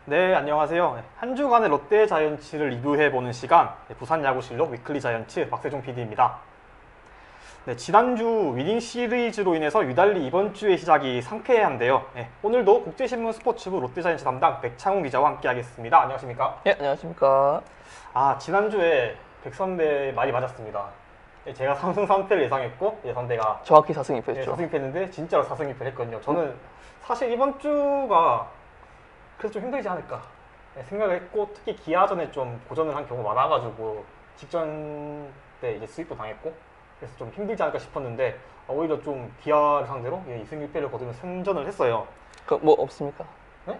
네, 안녕하세요. 한 주간의 롯데 자이언츠를 리뷰해보는 시간, 부산 야구실록 위클리 자이언츠 박세종 PD입니다. 네, 지난주 위닝 시리즈로 인해서 유달리 이번 주의 시작이 상쾌한데요. 오늘도 국제신문 스포츠부 롯데 자이언츠 담당 백창훈 기자와 함께하겠습니다. 안녕하십니까? 예, 안녕하십니까. 지난주에 백선배 말이 맞았습니다. 제가 3승 3패를 예상했고, 선배가 정확히 4승 2패였죠. 4승 2패했는데 진짜로 4승 2패를 했거든요. 저는 사실 이번 주가 그래서 좀 힘들지 않을까 생각을 했고, 특히 기아전에 좀 고전을 한 경우가 많아가지고 직전 때 이제 스윕도 당했고 그래서 좀 힘들지 않을까 싶었는데, 오히려 좀 기아를 상대로 2승 1패를 거두면 승전을 했어요. 그 뭐 없습니까? 네?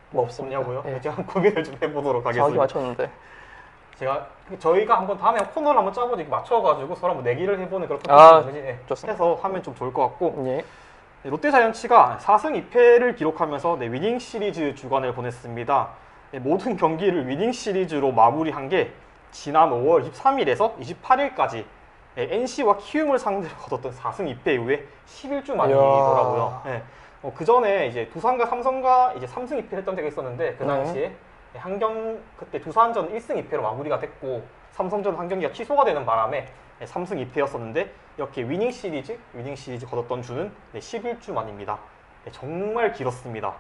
뭐 없습니까? 없냐고요? 예. 제가 고민을 좀 해보도록 정확히 하겠습니다. 맞췄는데. 저희가 한번 다음에 코너를 한번 짜보지 맞춰가지고 서로 한번 내기를 해보는 그런 컨텐츠 좋습니다. 해서 하면 좀 좋을 것 같고, 예. 롯데 자이언츠가 4승 2패를 기록하면서 위닝 시리즈 주간을 보냈습니다. 모든 경기를 위닝 시리즈로 마무리한 게 지난 5월 23일에서 28일까지 NC와 키움을 상대로 거뒀던 4승 2패 이후에 11주 만이더라고요. 그 전에 이제 두산과 삼성과 이제 3승 2패를 했던 적이 있었는데, 그 당시에 그때 두산전 1승 2패로 마무리가 됐고 삼성전 한 경기가 취소가 되는 바람에 3승 2패였었는데, 이렇게 위닝 시리즈 거뒀던 주는 11주 만입니다. 정말 길었습니다.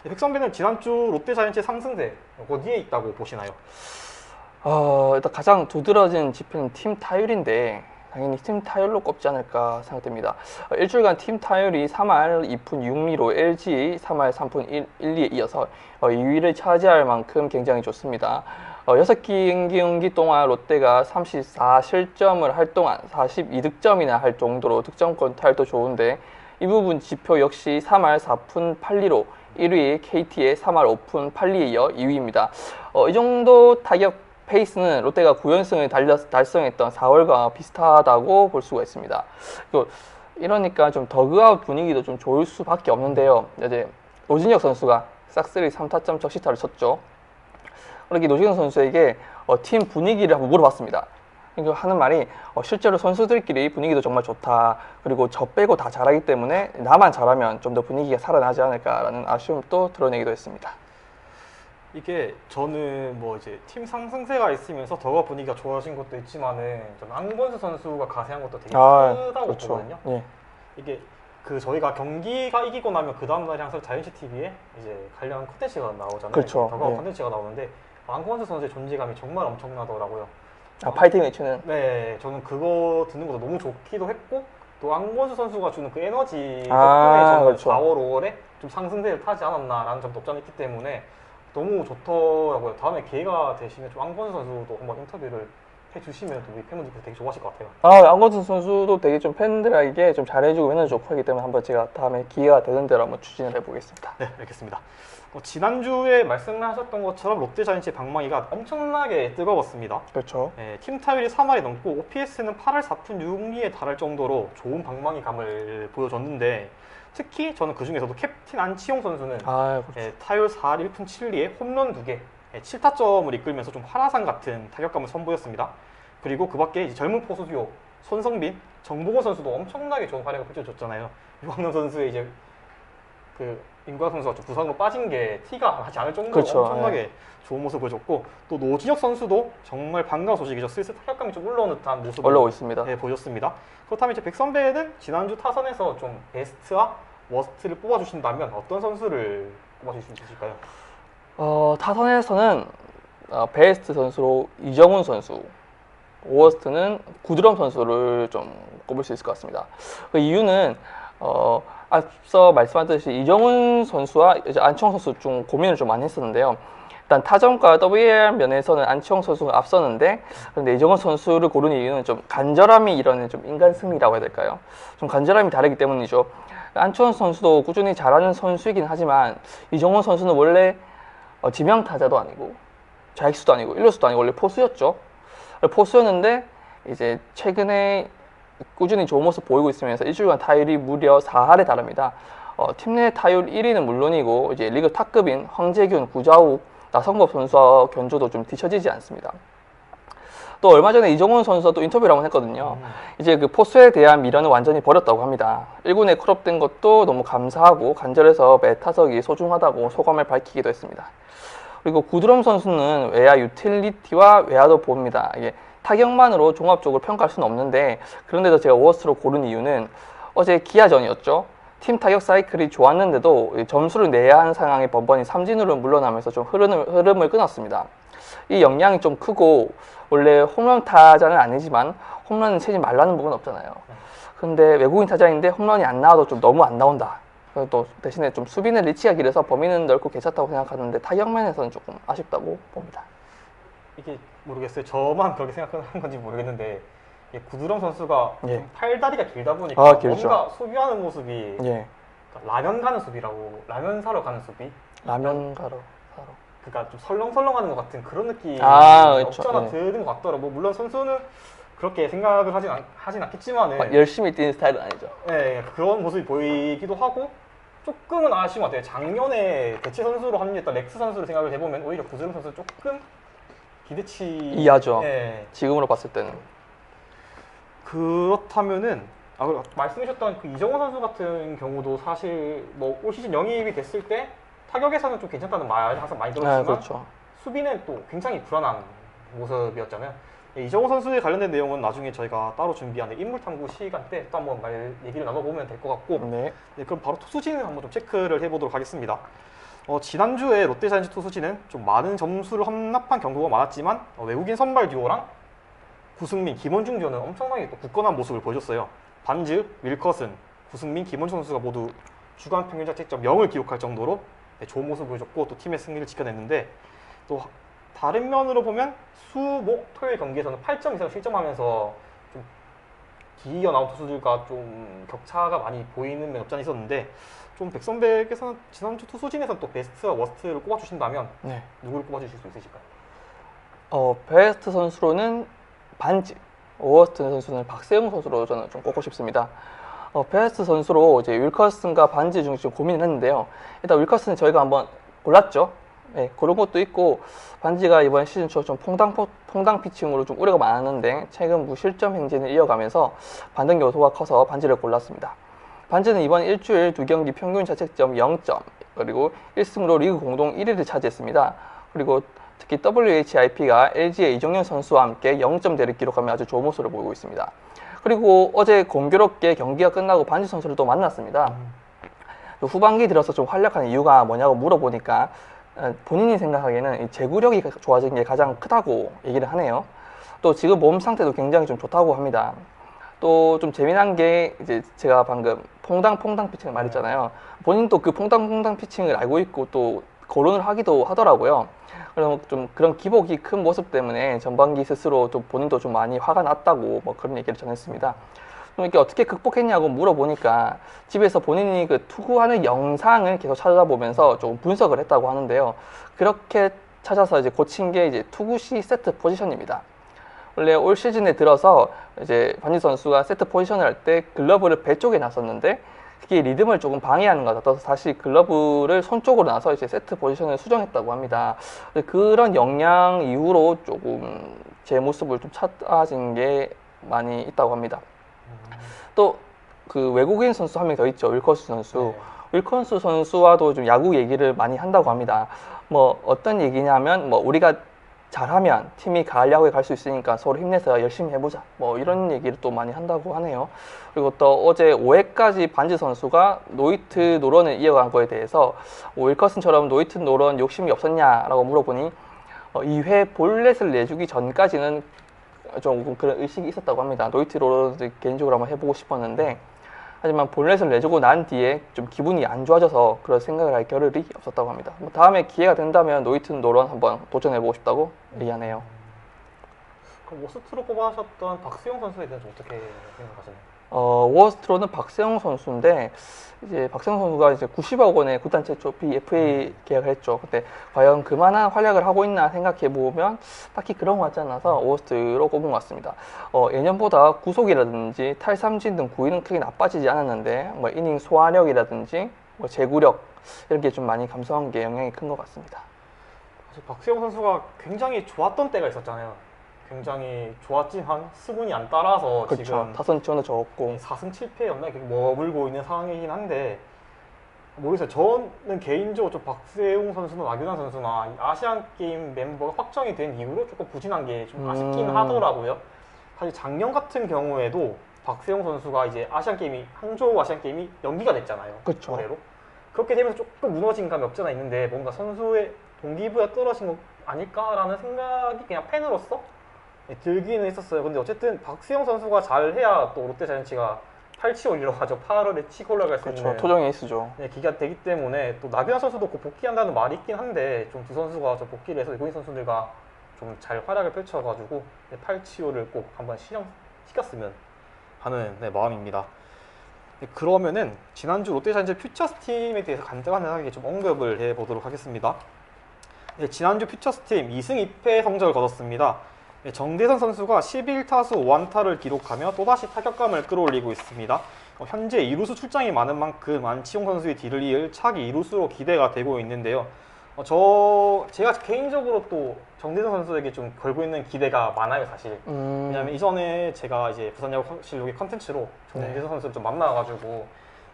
백선배는 지난주 롯데 자이언츠의 상승세 어디에 있다고 보시나요? 일단 가장 두드러진 지표는 팀 타율인데 당연히 팀 타율로 꼽지 않을까 생각됩니다. 일주일간 팀 타율이 3할 2푼 6리로 LG 3할 3푼 1리에 이어서 2위를 차지할 만큼 굉장히 좋습니다. 6경기 동안 롯데가 34실점을 할 동안 42득점이나 할 정도로 득점권 타율도 좋은데, 이 부분 지표 역시 3할 4푼 8리로 1위 KT의 3할 5푼 8리에 이어 2위입니다. 이 정도 타격 페이스는 롯데가 9연승을 달성했던 4월과 비슷하다고 볼 수가 있습니다. 이러니까 좀 더그아웃 분위기도 좀 좋을 수밖에 없는데요. 이제 노진혁 선수가 싹쓸이 3타점 적시타를 쳤죠. 그렇게 노진혁 선수에게 팀 분위기를 한번 물어봤습니다. 하는 말이 실제로 선수들끼리 분위기도 정말 좋다. 그리고 저 빼고 다 잘하기 때문에 나만 잘하면 좀 더 분위기가 살아나지 않을까라는 아쉬움도 드러내기도 했습니다. 이게 저는 뭐 이제 팀 상승세가 있으면서 더가 분위기가 좋아진 것도 있지만은 저는 안건수 선수가 가세한 것도 되게 크다고 그렇죠. 보거든요. 예. 이게 저희가 경기가 이기고 나면 그 다음날에 항상 자이언츠 TV에 이제 관련 콘텐츠가 나오잖아요. 그렇죠. 더가 예. 콘텐츠가 나오는데 안건수 선수의 존재감이 정말 엄청나더라고요. 파이팅 외치는. 네, 저는 그거 듣는 것도 너무 좋기도 했고, 또 안건수 선수가 주는 그 에너지 덕분에 저는 그렇죠. 4월, 5월에 좀 상승세를 타지 않았나라는 점도 없지 않아 있기 때문에 너무 좋더라고요. 다음에 기회가 되시면 좀 안건수 선수도 한번 인터뷰를 해주시면 또 우리 팬분들께서 되게 좋아하실 것 같아요. 안건수 선수도 되게 좀 팬들에게 좀 잘해주고 에너지 좋고 하기 때문에 한번 제가 다음에 기회가 되는 대로 한번 추진을 해보겠습니다. 네, 알겠습니다. 지난주에 말씀하셨던 것처럼 롯데 자이언츠의 방망이가 엄청나게 뜨거웠습니다. 그렇죠. 팀 타율이 3할이 넘고 OPS는 8할 4푼 6리에 달할 정도로 좋은 방망이감을 보여줬는데, 특히 저는 그 중에서도 캡틴 안치홍 선수는 그렇죠. 타율 4할 1푼 7리에 홈런 2개, 7타점을 이끌면서 좀 화라산 같은 타격감을 선보였습니다. 그리고 그 밖에 젊은 포수 듀오 손성빈, 정보건 선수도 엄청나게 좋은 활약을 펼쳐줬잖아요. 유광현 선수의 이제 임구환 선수가 좀 부상으로 빠진 게 티가 나지 않을 정도로 그렇죠. 엄청나게 좋은 모습을 보여줬고, 또 노진혁 선수도 정말 반가운 소식이죠. 슬슬 타격감이 좀 올라오는 듯한 모습을 올라오고 있습니다. 보여줬습니다. 그렇다면 이제 백선배는 지난주 타선에서 좀 베스트와 워스트를 뽑아주신다면 어떤 선수를 뽑아주실 수 있을까요? 타선에서는 베스트 선수로 이정훈 선수, 워스트는 구드럼 선수를 좀 꼽을 수 있을 것 같습니다. 그 이유는 앞서 말씀하셨듯이 이정훈 선수와 이제 안치홍 선수 좀 고민을 좀 많이 했었는데요. 일단 타점과 WAR 면에서는 안치홍 선수가 앞서는데, 그런데 이정훈 선수를 고르는 이유는 좀 간절함이 이런 좀 인간 승리라고 해야 될까요? 좀 간절함이 다르기 때문이죠. 안치홍 선수도 꾸준히 잘하는 선수이긴 하지만 이정훈 선수는 원래 지명 타자도 아니고 좌익수도 아니고 일루수도 아니고 원래 포수였죠. 포수였는데 이제 최근에 꾸준히 좋은 모습 보이고 있으면서 일주일간 타율이 무려 4할에 달합니다. 팀 내 타율 1위는 물론이고 이제 리그 탑급인 황재균, 구자욱, 나성범 선수와 견조도 좀 뒤처지지 않습니다. 또 얼마 전에 이정훈 선수가 또 인터뷰를 한번 했거든요. 이제 그 포수에 대한 미련을 완전히 버렸다고 합니다. 1군에 콜업된 것도 너무 감사하고 간절해서 매 타석이 소중하다고 소감을 밝히기도 했습니다. 그리고 구드럼 선수는 외야 유틸리티와 외야도 봅니다. 이게 타격만으로 종합적으로 평가할 수는 없는데, 그런데도 제가 워스트로 고른 이유는 어제 기아전이었죠. 팀 타격 사이클이 좋았는데도 점수를 내야 하는 상황에 번번이 삼진으로 물러나면서 좀 흐름을 끊었습니다. 이 영향이 좀 크고, 원래 홈런 타자는 아니지만 홈런은 치지 말라는 부분은 없잖아요. 근데 외국인 타자인데 홈런이 안 나와도 좀 너무 안 나온다. 또 대신에 좀 수비는 리치가 길어서 범위는 넓고 괜찮다고 생각하는데 타격면에서는 조금 아쉽다고 봅니다. 이게 모르겠어요. 저만 그렇게 생각하는 건지 모르겠는데, 이게 구드럼 선수가 예. 좀 팔다리가 길다 보니까 길죠. 뭔가 수비하는 모습이 예. 그러니까 라면 가는 수비라고, 라면 사러 가는 수비? 라면 가러. 그러니까 좀 설렁설렁하는 것 같은 그런 느낌이 그렇죠. 없지 않아 예. 드는 것 같더라고. 뭐 물론 선수는 그렇게 생각을 하진 않겠지만은 막 열심히 뛰는 스타일은 아니죠. 네, 그런 모습이 보이기도 하고 조금은 아쉬운 것 같아요. 작년에 대체 선수로 합류했던 렉스 선수를 생각을 해보면 오히려 구드럼 선수 조금 기대치 이하죠. 네. 지금으로 봤을 때는. 그렇다면은 말씀하셨던 그 이정호 선수 같은 경우도 사실 뭐 올 시즌 영입이 됐을 때 타격에서는 좀 괜찮다는 말 항상 많이 들었지만 그렇죠. 수비는 또 굉장히 불안한 모습이었잖아요. 이정호 선수에 관련된 내용은 나중에 저희가 따로 준비하는 인물 탐구 시간 때 또 한번 얘기를 나눠보면 될 것 같고, 네. 그럼 바로 투수진을 한번 좀 체크를 해보도록 하겠습니다. 지난주에 롯데자이언츠 투수진은 좀 많은 점수를 함납한 경우가 많았지만 외국인 선발 듀오랑 구승민, 김원중 듀오는 엄청나게 또 굳건한 모습을 보여줬어요. 반즈, 윌커슨, 구승민, 김원중 선수가 모두 주간 평균 자책점 0을 기록할 정도로 좋은 모습을 보여줬고 또 팀의 승리를 지켜냈는데, 또 다른 면으로 보면 수, 목, 토요일 경기에서는 8점 이상 실점하면서 좀 기어 나온 투수들과 좀 격차가 많이 보이는 면 없지 않아 있었는데, 좀 백선배께서는 지난주 투수진에서 또 베스트와 워스트를 꼽아주신다면 네. 누구를 꼽아주실 수 있으실까요? 베스트 선수로는 반지, 워스트 선수는 박세웅 선수로 저는 좀 꼽고 싶습니다. 베스트 선수로 이제 윌커슨과 반지 중에 좀 고민을 했는데요. 일단 윌커슨은 저희가 한번 골랐죠. 네, 그런 것도 있고, 반지가 이번 시즌 초 좀 퐁당 피칭으로 좀 우려가 많았는데 최근 무실점 행진을 이어가면서 반등 요소가 커서 반지를 골랐습니다. 반지는 이번 일주일 2경기 평균 자책점 0점, 그리고 1승으로 리그 공동 1위를 차지했습니다. 그리고 특히 WHIP가 LG의 이정현 선수와 함께 0점대를 기록하며 아주 좋은 모습을 보이고 있습니다. 그리고 어제 공교롭게 경기가 끝나고 반지 선수를 또 만났습니다. 후반기 들어서 좀 활약하는 이유가 뭐냐고 물어보니까 본인이 생각하기에는 이 제구력이 좋아진 게 가장 크다고 얘기를 하네요. 또 지금 몸 상태도 굉장히 좀 좋다고 합니다. 또 좀 재미난 게 이제 제가 방금 퐁당 피칭을 말했잖아요. 본인도 그 퐁당 피칭을 알고 있고 또 거론을 하기도 하더라고요. 그럼 좀 그런 기복이 큰 모습 때문에 전반기 스스로 좀 본인도 좀 많이 화가 났다고 뭐 그런 얘기를 전했습니다. 이렇게 어떻게 극복했냐고 물어보니까 집에서 본인이 그 투구하는 영상을 계속 찾아보면서 좀 분석을 했다고 하는데요. 그렇게 찾아서 이제 고친 게 이제 투구 시 세트 포지션입니다. 원래 올 시즌에 들어서 이제 반지 선수가 세트 포지션을 할 때 글러브를 배 쪽에 놨었는데 그게 리듬을 조금 방해하는 것 같아서 다시 글러브를 손 쪽으로 놔서 이제 세트 포지션을 수정했다고 합니다. 그런 영향 이후로 조금 제 모습을 좀 찾아진 게 많이 있다고 합니다. 또 그 외국인 선수 한 명 더 있죠. 윌커스 선수. 윌커스 선수와도 좀 야구 얘기를 많이 한다고 합니다. 뭐 어떤 얘기냐면 뭐 우리가 잘하면 팀이 가을 야구에 갈 수 있으니까 서로 힘내서 열심히 해보자. 뭐 이런 얘기를 또 많이 한다고 하네요. 그리고 또 어제 5회까지 반지 선수가 노히트 노런을 이어간 거에 대해서 윌커슨처럼 노히트 노런 욕심이 없었냐라고 물어보니 2회 볼넷을 내주기 전까지는 좀 그런 의식이 있었다고 합니다. 노히트 노런을 개인적으로 한번 해보고 싶었는데 하지만 볼넷을 내주고 난 뒤에 좀 기분이 안 좋아져서 그런 생각을 할 겨를이 없었다고 합니다. 뭐 다음에 기회가 된다면 노히트 노런 한번 도전해보고 싶다고 얘기하네요. 그럼 워스트로 꼽아셨던 박수영 선수에 대해서 어떻게 생각하시나요? 워스트로는 박세웅 선수인데 이제 박세웅 선수가 이제 90억 원의 구단 최초 BFA 계약을 했죠. 근데 과연 그만한 활약을 하고 있나 생각해 보면 딱히 그런 것 같지 않아서 워스트로 꼽은 것 같습니다. 예년보다 구속이라든지 탈삼진 등 구위는 크게 나빠지지 않았는데 뭐 이닝 소화력이라든지 뭐 제구력 이런 게 좀 많이 감소한 게 영향이 큰 것 같습니다. 사실 박수영 선수가 굉장히 좋았던 때가 있었잖아요. 굉장히 좋았지만 수분이 안 따라서 그렇죠. 지금 타선 지원도 적었고. 4승 7패였나 이렇게 머물고 있는 상황이긴 한데 모르겠어요. 저는 개인적으로 좀 박세웅 선수나 나균환 선수나 이 아시안 게임 멤버가 확정이 된 이후로 조금 부진한 게 좀 아쉽긴 하더라고요. 사실 작년 같은 경우에도 박세웅 선수가 이제 아시안 게임이 항저우 아시안 게임이 연기가 됐잖아요. 그쵸. 올해로. 그렇게 되면서 조금 무너진 감이 없잖아 있는데 뭔가 선수의 동기부여 떨어진 거 아닐까라는 생각이 그냥 팬으로서 들기는 했었어요. 근데 어쨌든 박세웅 선수가 잘해야 또 롯데 자이언츠가 8치 올라가죠. 8월에 치고 올라갈 수 그렇죠. 있는 토종 에이스죠. 기가 되기 때문에 또 나균환 선수도 곧 복귀한다는 말이 있긴 한데 좀 두 선수가 좀 복귀를 해서 외국인 선수들과 좀 잘 활약을 펼쳐가지고 8치호를 꼭 한번 실현시켰으면 하는 마음입니다. 그러면은 지난주 롯데자이언츠 퓨처스 팀에 대해서 간단하게 좀 언급을 해보도록 하겠습니다. 지난주 퓨처스 팀 2승 2패 성적을 거뒀습니다. 정대선 선수가 11타수 5안타를 기록하며 또다시 타격감을 끌어올리고 있습니다. 현재 2루수 출장이 많은 만큼 안치홍 선수의 뒤를 이을 차기 2루수로 기대가 되고 있는데요. 제가 개인적으로 또 정대선 선수에게 좀 걸고 있는 기대가 많아요, 사실. 왜냐면 이전에 제가 이제 부산야구실록의 컨텐츠로 정대선 선수를 좀 만나가지고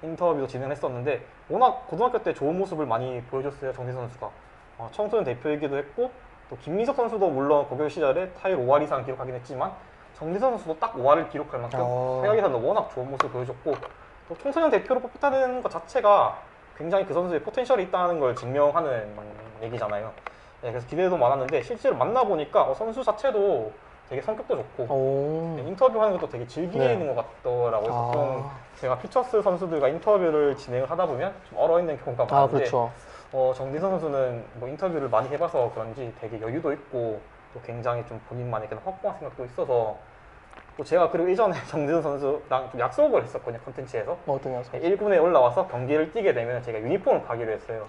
인터뷰도 진행했었는데 워낙 고등학교 때 좋은 모습을 많이 보여줬어요, 정대선 선수가. 청소년 대표이기도 했고 또 김민석 선수도 물론 고교 시절에 타율 5할 이상 기록하긴 했지만 정대선 선수도 딱 5할을 기록할 만큼 타격에서는 워낙 좋은 모습을 보여줬고 또 청소년 대표로 뽑혔다는 것 자체가 굉장히 그 선수의 포텐셜이 있다는 걸 증명하는 얘기잖아요. 그래서 기대도 많았는데 실제로 만나보니까 선수 자체도 되게 성격도 좋고 인터뷰하는 것도 되게 즐기는 것 같더라고요. 보통 제가 퓨처스 선수들과 인터뷰를 진행을 하다 보면 좀 얼어있는 경우가 많은데 그렇죠. 정대선 선수는 뭐 인터뷰를 많이 해봐서 그런지 되게 여유도 있고 또 굉장히 좀 본인만의 그런 확고한 생각도 있어서 또 제가 그리고 예전에 정대선 선수랑 좀 약속을 했었거든요, 컨텐츠에서. 어떤 약속? 1군에 올라와서 경기를 뛰게 되면 제가 유니폼을 가기로 했어요.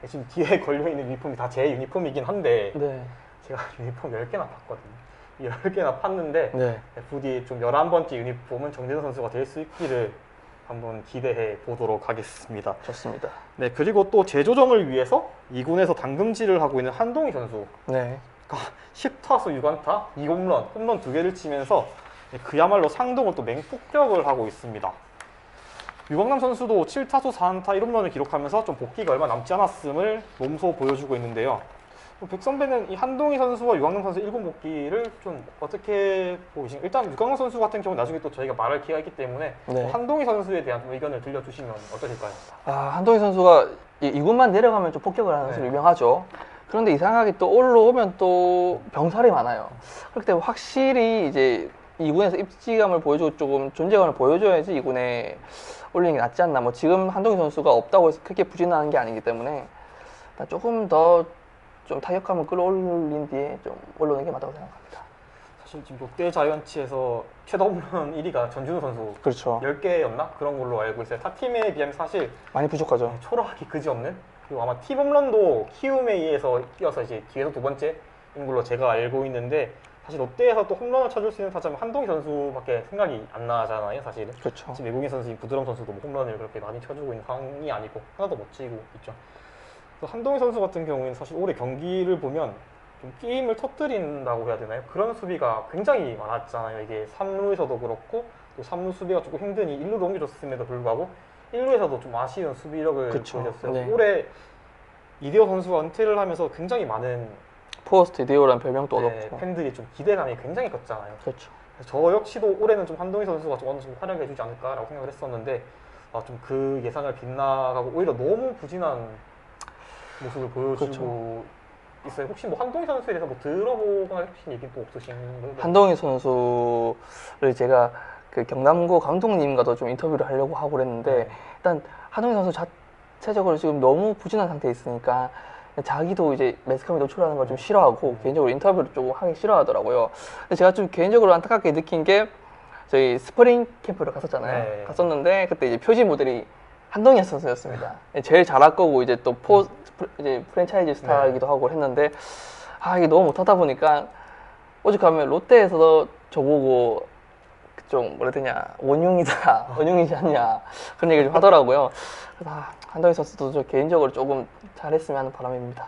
지금 뒤에 걸려있는 유니폼이 다 제 유니폼이긴 한데 제가 유니폼 10개나 팠거든요. 10개나 팠는데 부디 좀 11번째 유니폼은 정대선 선수가 될 수 있기를 한번 기대해 보도록 하겠습니다. 좋습니다. 그리고 또 재조정을 위해서 2군에서 당금질을 하고 있는 한동희 선수. 10타수 6안타, 2홈런, 홈런 2개를 치면서 그야말로 상동을 또 맹폭격을 하고 있습니다. 유광남 선수도 7타수 4안타 1홈런을 기록하면서 좀 복귀가 얼마 남지 않았음을 몸소 보여주고 있는데요. 백 선배는 이 한동희 선수와 유광남 선수 1군 복귀를 좀 어떻게 보시나요? 일단 유광남 선수 같은 경우는 나중에 또 저희가 말할 기회가 있기 때문에 한동희 선수에 대한 의견을 들려주시면 어떠실까요? 한동희 선수가 2군만 내려가면 좀 폭격을 하는 것으로 유명하죠. 그런데 이상하게 또 올라오면 또 병살이 많아요. 그렇기 때문에 확실히 이제 2군에서 입지감을 보여주고 조금 존재감을 보여줘야지 2군에 올리는 게 낫지 않나. 뭐 지금 한동희 선수가 없다고 해서 크게 부진하는 게 아니기 때문에 조금 더 좀 타격감을 끌어올린 뒤에 좀 올라오는 게 맞다고 생각합니다. 사실 지금 롯데 자이언츠에서 최다 홈런 1위가 전준우 선수. 그렇죠. 10개였나? 그런 걸로 알고 있어요. 타 팀에 비하면 사실 많이 부족하죠. 초라하기 그지없는. 그리고 아마 팀 홈런도 키움에 의해서 뛰어서 이제 뒤에서 2번째인 걸로 제가 알고 있는데 사실 롯데에서 또 홈런을 쳐줄 수 있는 타자면 한동희 선수밖에 생각이 안 나잖아요, 사실은. 그렇죠. 지금 외국인 선수인 부드럼 선수도 뭐 홈런을 그렇게 많이 쳐주고 있는 상황이 아니고 하나도 못 치고 있죠. 한동희 선수 같은 경우에는 사실 올해 경기를 보면 좀 게임을 터뜨린다고 해야 되나요? 그런 수비가 굉장히 많았잖아요. 이게 3루에서도 그렇고 또 3루 수비가 조금 힘드니 1루로 옮겨줬음에도 불구하고 1루에서도 좀 아쉬운 수비력을 보여줬어요. 올해 이대호 선수가 은퇴를 하면서 굉장히 많은 포스트 이대호라는 별명도 얻었고 팬들이 좀 기대감이 굉장히 컸잖아요. 그렇죠. 저 역시도 올해는 좀 한동희 선수가 좀 어느 정도 활약해주지 않을까라고 생각을 했었는데 좀 그 예상을 빗나가고 오히려 너무 부진한 모습을 보여주고 있어요. 혹시 뭐 한동희 선수에 대해서 뭐 들어보거나 해주신 얘기는 또 없으신가요? 한동희 선수를 제가 그 경남고 감독님과도 좀 인터뷰를 하려고 하고 그랬는데 일단 한동희 선수 자체적으로 지금 너무 부진한 상태에 있으니까 자기도 이제 매스컴에 노출하는 걸 좀 싫어하고 개인적으로 인터뷰를 조금 하기 싫어하더라고요. 근데 제가 좀 개인적으로 안타깝게 느낀 게 저희 스프링 캠프를 갔었잖아요. 갔었는데 그때 이제 표지 모델이 한동희 선수였습니다. 제일 잘할 거고 이제 또 이제 프랜차이즈 스타이기도 하고 했는데 이게 너무 못하다 보니까 오죽하면 롯데에서도 저보고 좀 뭐라 해야 되냐 원흉이다 원흉이지 않냐 그런 얘기를 좀 하더라고요. 그래서 한동희 선수도 저 개인적으로 조금 잘했으면 하는 바람입니다.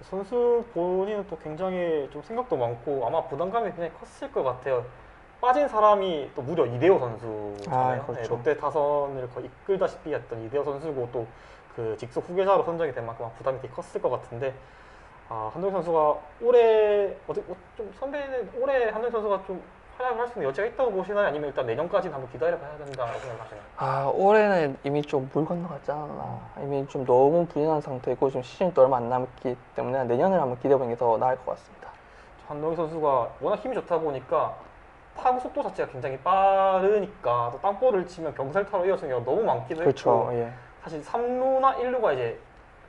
선수 본인은 또 굉장히 좀 생각도 많고 아마 부담감이 굉장히 컸을 것 같아요. 빠진 사람이 또 무려 이대호 선수잖아요. 아, 그렇죠. 네, 롯데 타선을 거의 이끌다시피 했던 이대호 선수고 또 그 직속 후계자로 선정이 된 만큼 부담이 되게 컸을 것 같은데 한동희 선수가 올해 좀 선배는 올해 한동희 선수가 좀 활약을 할 수 있는 여지가 있다고 보시나요? 아니면 일단 내년까지는 한번 기다려봐야 된다고 생각하시나요? 올해는 이미 좀 물 건너갔지 않았나. 이미 좀 너무 부진한 상태고 지금 시즌도 얼마 안 남았기 때문에 내년을 한번 기대해보는 게 더 나을 것 같습니다. 한동희 선수가 워낙 힘이 좋다 보니까 타구 속도 자체가 굉장히 빠르니까 또 땅볼을 치면 병살타로 이어지는 경우가 너무 많기도 그렇죠. 했고 예. 사실 3루나 1루가 이제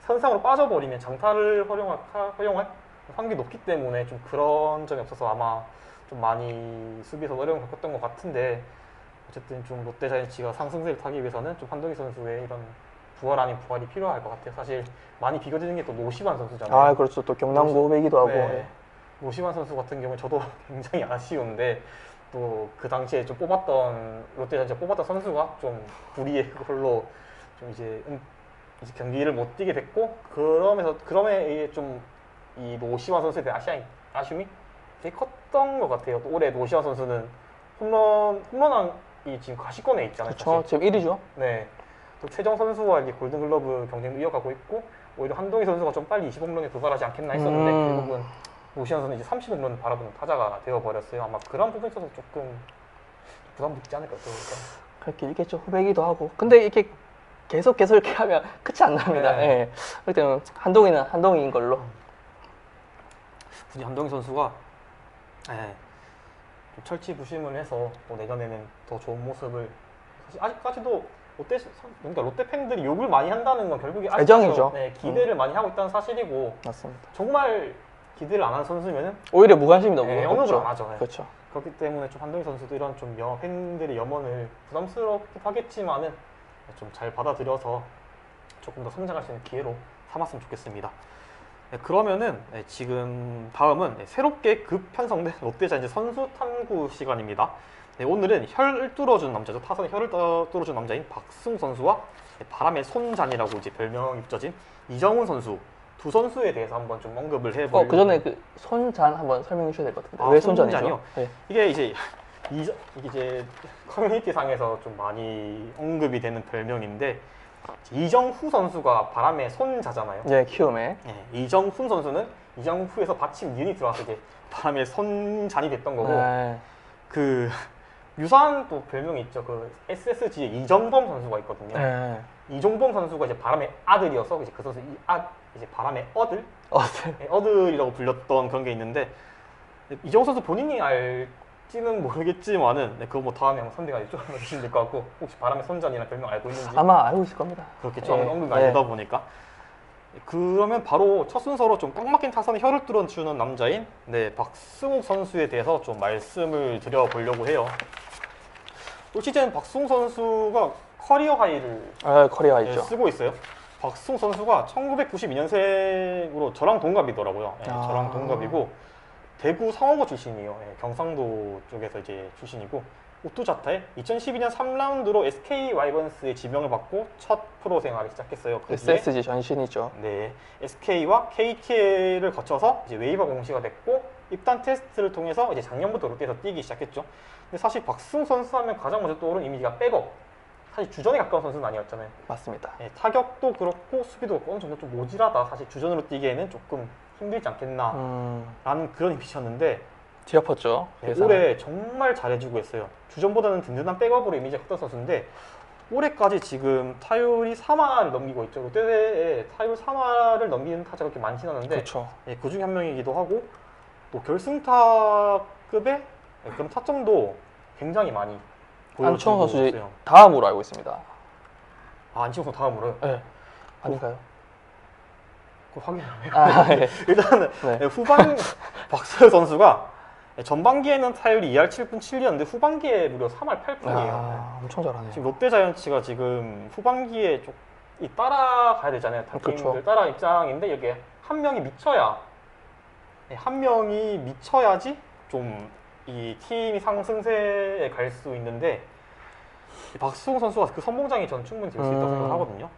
선상으로 빠져버리면 장타를 허용할 확률이 높기 때문에 좀 그런 점이 없어서 아마 좀 많이 수비에서 어려움을 겪었던 것 같은데 어쨌든 좀 롯데 자이언츠가 상승세를 타기 위해서는 좀 한동희 선수의 이런 부활 아닌 부활이 필요할 것 같아요. 사실 많이 비교되는 게 또 노시환 선수잖아요. 그렇죠. 또 경남고 후배이기도 하고. 네. 예. 노시환 선수 같은 경우는 저도 굉장히 아쉬운데 또 그 당시에 좀 롯데 자이언츠가 뽑았던 선수가 좀 불의의 그걸로 좀 이제 경기를 못 뛰게 됐고 그럼에 의해 좀 이 노시환 선수에 대한 아쉬움이 되게 컸던 것 같아요. 또 올해 노시환 선수는 홈런왕이 지금 과시권에 있잖아요. 그렇죠. 사실. 지금 1위죠. 네. 또 최정 선수와 이게 골든글러브 경쟁을 이어가고 있고 오히려 한동희 선수가 좀 빨리 20홈런에 도달하지 않겠나 했었는데 결국은 노시환 선수는 이제 30홈런을 바라보는 타자가 되어버렸어요. 아마 그런 부분에 있어서 조금 부담 느끼지 않을까 그러니까. 그렇게 있겠죠. 후배이기도 하고. 근데 이렇게 계속 이렇게 하면 끝이 안 납니다. 네. 예. 그렇기 때문에 한동희는 한동희인 걸로. 굳이 한동희 선수가 좀 철치부심을 해서 또 내년에는 더 좋은 모습을 사실 아직까지도 그러니까 롯데 팬들이 욕을 많이 한다는 건 결국에 애정이죠. 기대를 많이 하고 있다는 사실이고 맞습니다. 정말 기대를 안 하는 선수면은 오히려 무관심이 너무 영업을 없죠. 안 하죠. 그렇죠. 그렇기 때문에 좀 한동희 선수도 이런 좀 팬들의 염원을 부담스럽긴 하겠지만은 좀 잘 받아들여서 조금 더 성장할 수 있는 기회로 삼았으면 좋겠습니다. 그러면은 지금 다음은 새롭게 급편성된 롯데자이언츠 선수 탐구 시간입니다. 오늘은 혀를 뚫어준 남자죠. 타선에 혀를 뚫어준 남자인 박승우 선수와 바람의 손잔이라고 이제 별명이 붙여진 이정훈 선수 두 선수에 대해서 한번 좀 언급을 해보려고. 그 전에 그 손잔 한번 설명해 주셔야 될 것 같은데. 왜 손잔이죠? 손잔이요? 네. 이게 이제 커뮤니티 상에서 좀 많이 언급이 되는 별명인데 이정후 선수가 바람의 손자잖아요. 네, 키움에. 이정훈 선수는 이정후에서 받침 니은이 들어와서 이제 바람의 손잔이 됐던 거고 네. 그 유사한 또 별명이 있죠. 그 SSG에 이정범 선수가 있거든요. 네. 이종범 선수가 이제 바람의 아들이어서 이제 그 선수 이제 바람의 어들 네. 어들이라고 불렸던 그런 게 있는데 이정훈 선수 본인이 알지는 모르겠지만은 그거 뭐 다음에 한번 선배가 여쭤봐 주시면 될 것 같고 혹시 바람의 손잔이라는 별명 알고 있는지 아마 알고 있을 겁니다. 그렇겠죠. 네. 언급 많이 되다 보니까 그러면 바로 첫 순서로 좀 꽉 막힌 타선에 혀를 뚫어주는 남자인 박승욱 선수에 대해서 좀 말씀을 드려보려고 해요. 올 시즌 박승욱 선수가 커리어 하이를 커리어 있죠. 쓰고 있어요. 박승욱 선수가 1992년생으로 저랑 동갑이더라고요. 저랑 동갑이고 대구 상원고 출신이에요. 경상도 쪽에서 이제 출신이고 우투자타에 2012년 3라운드로 SK 와이번스의 지명을 받고 첫 프로 생활을 시작했어요. SSG 전신이죠. 네, SK와 KTL을 거쳐서 이제 웨이버 공시가 됐고 입단 테스트를 통해서 이제 작년부터 롯데에서 뛰기 시작했죠. 근데 사실 박승욱 선수 하면 가장 먼저 떠오르는 이미지가 백업. 사실 주전에 가까운 선수는 아니었잖아요. 맞습니다. 타격도 그렇고 수비도 그렇고 어느 정도 좀 모질하다. 사실 주전으로 뛰기에는 조금 힘들지 않겠나 라는 그런 이미지였는데 뒤엎었죠. 올해 정말 잘해주고 있어요. 주전보다는 든든한 백업으로 이미지가 컸던 선수인데 올해까지 지금 타율이 3할을 넘기고 있죠. 롯데에 타율 3할을 넘기는 타자가 그렇게 많지는 않은데 그렇죠. 그 중에 한 명이기도 하고 또 결승타급의 그런 타점도 굉장히 많이 안치홍 보여주고 선수 있어요. 다음으로 알고 있습니다. 안치홍 선수 다음으로요? 네. 아닌가요? 그거 확인하면 네. 일단은 네. 후반 박서열 선수가 전반기에는 타율이 2할 7분 7리였는데 후반기에 무려 3할 8푼이에요. 엄청 잘하네요. 지금 롯데 자이언츠가 지금 후반기에 좀 따라가야 되잖아요. 다 그렇죠. 팀들 따라 입장인데 여기에 한 명이 미쳐야지 좀 이 팀이 상승세에 갈 수 있는데 이 박수홍 선수가 그 선봉장이 전 충분히 될 수 있다고 생각하거든요.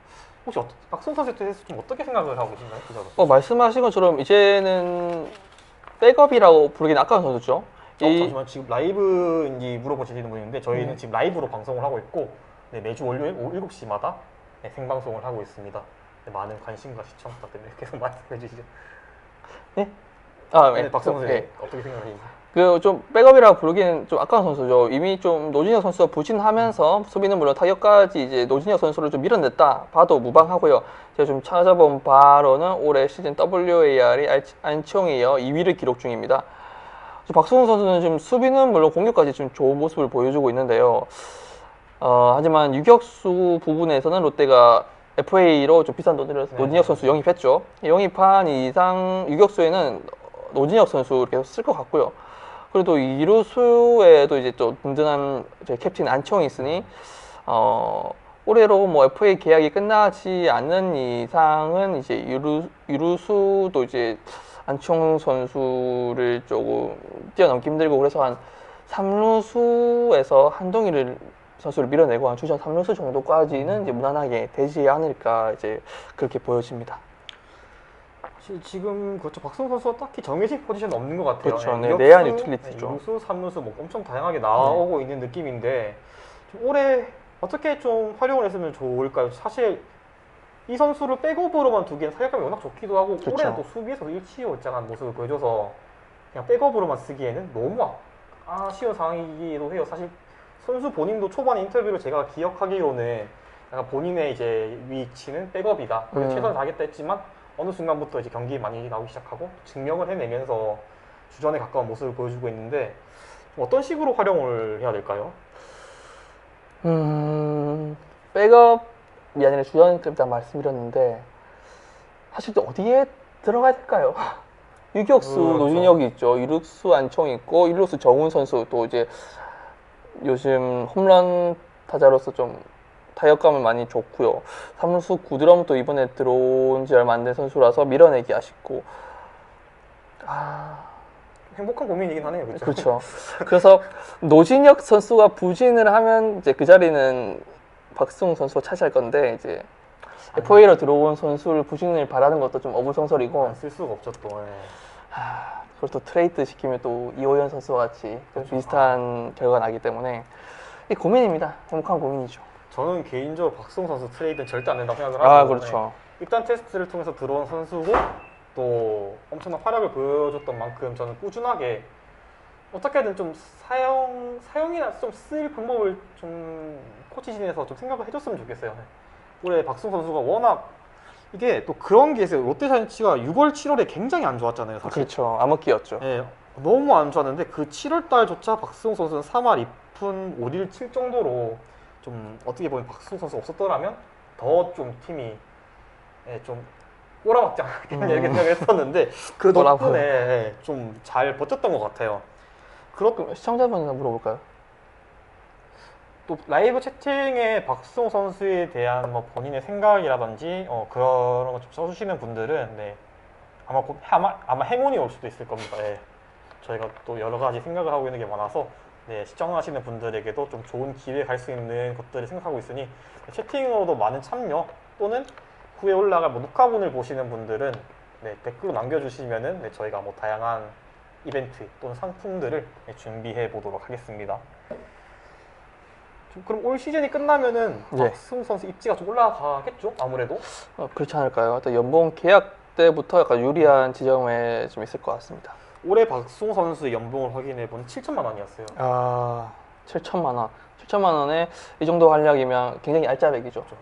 혹시 박수홍 선수에 대해서 좀 어떻게 생각을 하고 계신가요? 기자로? 말씀하신 것처럼 이제는 백업이라고 부르기는 아까운 선수죠. 잠시만, 지금 라이브인지 물어보시는 분인데 저희는 지금 라이브로 방송을 하고 있고 네, 매주 월요일 오후 7시마다 네, 생방송을 하고 있습니다. 네, 많은 관심과 시청 부탁드립니다. 계속 말씀해 주시죠. 네? 네, 박수홍 선수 네. 어떻게 생각하시는지. 좀 백업이라고 부르기는 좀 아까운 선수죠. 이미 좀 노진혁 선수가 부진하면서 수비는 물론 타격까지 이제 노진혁 선수를 좀 밀어냈다 봐도 무방하고요. 제가 좀 찾아본 바로는 올해 시즌 WAR이 안치홍에 이어 2위를 기록 중입니다. 박수홍 선수는 지금 수비는 물론 공격까지 좀 좋은 모습을 보여주고 있는데요. 하지만 유격수 부분에서는 롯데가 FA로 좀 비싼 돈을 노진혁 선수 영입했죠. 영입한 이상 유격수에는 노진혁 선수 계속 쓸 것 같고요. 그래도 이루수에도 이제 또 든든한 캡틴 안치홍이 있으니 올해로 뭐 FA 계약이 끝나지 않는 이상은 이제 이루수도 이제 안치홍 선수를 조금 뛰어넘기 힘들고 그래서 한 3루수에서 한동희를 선수를 밀어내고 한 주전 3루수 정도까지는 이제 무난하게 되지 않을까 이제 그렇게 보여집니다. 지금 그렇죠. 박수홍 선수가 딱히 정해진 포지션 없는 것 같아요. 그렇죠. 네, 네, 내한 유틸리티죠. 2루수, 3루수 뭐 엄청 다양하게 나오고 있는 느낌인데 좀 올해 어떻게 좀 활용을 했으면 좋을까요? 사실 이 선수를 백업으로만 두기엔 타격감이 워낙 좋기도 하고 그렇죠. 올해는 또 수비에서도 일치월장한 모습을 보여줘서 그냥 백업으로만 쓰기에는 너무 아쉬운 상황이기도 해요. 사실 선수 본인도 초반에 인터뷰를 제가 기억하기로는 약간 본인의 이제 위치는 백업이다. 그래서 최선을 다하겠다 했지만 어느 순간부터 이제 경기 많이 나오기 시작하고 증명을 해내면서 주전에 가까운 모습을 보여주고 있는데 어떤 식으로 활용을 해야 될까요? 백업이 아니라 주전 때 말씀드렸는데 사실 또 어디에 들어가야 될까요? 유격수 그렇죠. 노진혁이 있죠. 이루수 안치홍이 있고 일루수 정훈 선수 또 이제 요즘 홈런 타자로서 좀 타격감을 많이 줬고요. 3루수 구드럼도 이번에 들어온 지 얼마 안 된 선수라서 밀어내기 아쉽고 행복한 고민이긴 하네요. 그렇죠? 그렇죠. 그래서 노진혁 선수가 부진을 하면 이제 그 자리는 박수홍 선수가 차지할 건데 이제 FA로 들어온 선수를 부진을 바라는 것도 좀 어불성설이고 안 쓸 수가 없죠 또. 그걸 또 트레이드 시키면 또 이호연 선수와 같이 그렇죠. 비슷한 결과가 나기 때문에 이 고민입니다. 행복한 고민이죠. 저는 개인적으로 박수홍 선수 트레이드는 절대 안 된다고 생각을 하고 그렇죠. 입단 테스트를 통해서 들어온 선수고 또 엄청난 활약을 보여줬던 만큼 저는 꾸준하게 어떻게든 좀 사용이나 좀 쓸 방법을 좀 코치진에서 좀 생각을 해줬으면 좋겠어요. 올해 박수홍 선수가 워낙 이게 또 그런 게 있어요. 롯데자이언츠가 6월, 7월에 굉장히 안 좋았잖아요. 사실. 그렇죠. 암흑기였죠. 네, 너무 안 좋았는데 그 7월 달조차 박수홍 선수는 3할 2푼 5厘를 칠 정도로 좀 어떻게 보면 박수홍 선수 없었더라면 더 좀 팀이 좀 꼬라박지 않았겠냐 이렇게 생각을 했었는데 그 덕분에 좀 잘 버텼던 것 같아요. 그럼 시청자분이나 물어볼까요? 또 라이브 채팅에 박수홍 선수에 대한 뭐 본인의 생각이라든지 그런 거 좀 써주시는 분들은 네, 아마 행운이 올 수도 있을 겁니다. 네. 저희가 또 여러 가지 생각을 하고 있는 게 많아서 네, 시청하시는 분들에게도 좀 좋은 기회 갈 수 있는 것들을 생각하고 있으니 채팅으로도 많은 참여 또는 후에 올라갈 뭐 녹화본을 보시는 분들은 네, 댓글로 남겨주시면은 네, 저희가 뭐 다양한 이벤트 또는 상품들을 네, 준비해 보도록 하겠습니다. 그럼 올 시즌이 끝나면은 박수홍 선수 입지가 좀 올라가겠죠? 아무래도? 그렇지 않을까요? 일단 연봉 계약 때부터 약간 유리한 지점에 좀 있을 것 같습니다. 올해 박수홍 선수의 연봉을 확인해보니 7천만 원이었어요. 7천만 원. 7천만 원에 이 정도 활약이면 굉장히 알짜배기죠. 그렇죠.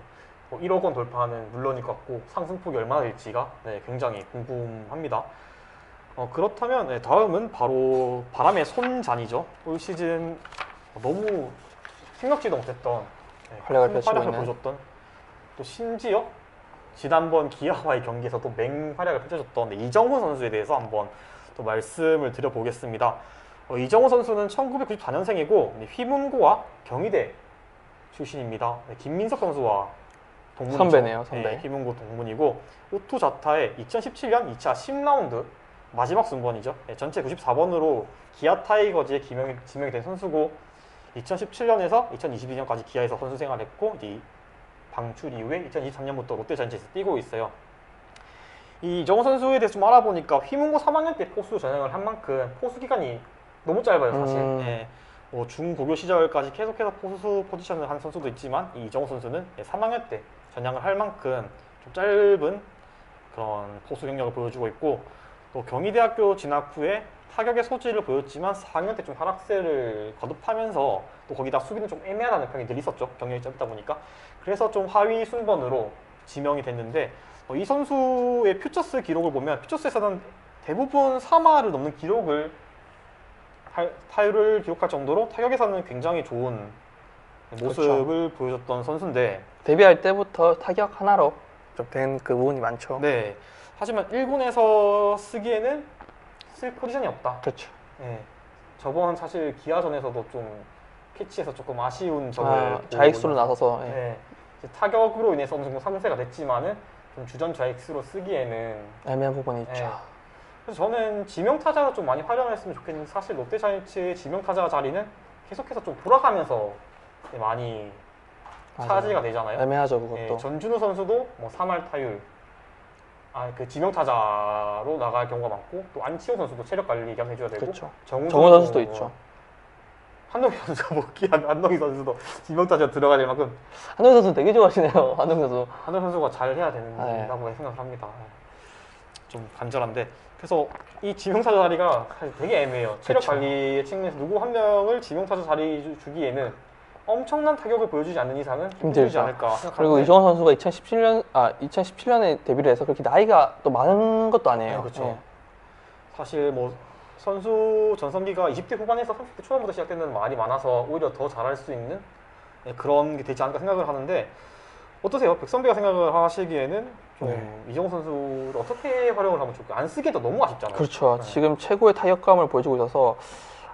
1억 원 돌파하는 물론일 것 같고 상승폭이 얼마나 될지가 네, 굉장히 궁금합니다. 그렇다면 네, 다음은 바로 바람의 손잔이죠. 올 시즌 너무 생각지도 못했던 활약을 펼치고 있는 보여줬던 또 심지어 지난번 기아와의 경기에서도 맹활약을 펼쳐줬던 이정훈 선수에 대해서 한번 또 말씀을 드려보겠습니다. 이정훈 선수는 1994년생이고 휘문고와 경희대 출신입니다. 김민석 선수와 동문이죠. 선배네요, 선배. 네, 휘문고 동문이고 오투 자타의 2017년 2차 10라운드 마지막 순번이죠. 네, 전체 94번으로 기아 타이거즈에 지명이 된 선수고 2017년에서 2022년까지 기아에서 선수 생활했고 이제 방출 이후에 2023년부터 롯데자이언츠에서 뛰고 있어요. 이 이정우 선수에 대해서 좀 알아보니까 휘문고 3학년 때 포수 전향을 한 만큼 포수 기간이 너무 짧아요, 사실. 예. 뭐 중고교 시절까지 계속해서 포수 포지션을 한 선수도 있지만 이 이정우 선수는 3학년 때 전향을 할 만큼 좀 짧은 그런 포수 경력을 보여주고 있고, 또 경희대학교 진학 후에 타격의 소질을 보였지만 4학년 때 좀 하락세를 거듭하면서 또 거기다 수비는 좀 애매하다는 평이 늘 있었죠. 경력이 짧다 보니까. 그래서 좀 하위 순번으로 지명이 됐는데, 이 선수의 퓨처스 기록을 보면 퓨처스에서는 대부분 3할을 넘는 기록을 타율을 기록할 정도로 타격에서는 굉장히 좋은 모습을 보여줬던 선수인데, 데뷔할 때부터 타격 하나로 좀 된 그 부분이 많죠. 네. 하지만 1군에서 쓰기에는 쓸 포지션이 없다. 그렇죠. 네. 저번 사실 기아전에서도 좀 캐치에서 조금 아쉬운 점을 좌익수로 보이면서, 나서서 네. 이제 타격으로 인해서 어느 정도 상승세가 됐지만은 좀 주전 좌익수로 쓰기에는 애매한 부분이 있죠. 네. 그래서 저는 지명 타자로 좀 많이 활용했으면 좋겠는데, 사실 롯데 자이언츠의 지명 타자 자리는 계속해서 좀 돌아가면서 많이 차지가 되잖아요. 애매하죠, 그것도. 예, 전준우 선수도 뭐 3할 타율, 그 지명 타자로 나갈 경우가 많고, 또 안치홍 선수도 체력 관리 겸 해줘야 되고, 그렇죠. 정우 정우 선수도 있죠. 한동희 선수가 복귀한 한동희 선수도 지명 타자 들어가야 될 만큼 한동희 선수 되게 좋아하시네요. 한동희 선수. 한동희 선수가 잘 해야 네. 된다고 생각을 합니다. 좀 간절한데, 그래서 이 지명 타자 자리가 사실 되게 애매해요. 체력 그쵸. 관리의 측면에서 누구 한 명을 지명 타자 자리 주기에는 엄청난 타격을 보여주지 않는 이상은 힘들지 힘들죠. 않을까 생각하는데, 그리고 이정원 선수가 2017년에 데뷔를 해서 그렇게 나이가 또 많은 것도 아니에요. 네, 그렇죠. 예. 사실 뭐 선수 전성기가 20대 후반에서 30대 초반부터 시작되는 말이 많아서 오히려 더 잘할 수 있는 그런 게 되지 않을까 생각을 하는데, 어떠세요? 백선배가 생각을 하시기에는 좀 이정우 선수를 어떻게 활용을 하면 좋을까요? 안 쓰기에도 너무 아쉽잖아요. 그렇죠. 네. 지금 최고의 타격감을 보여주고 있어서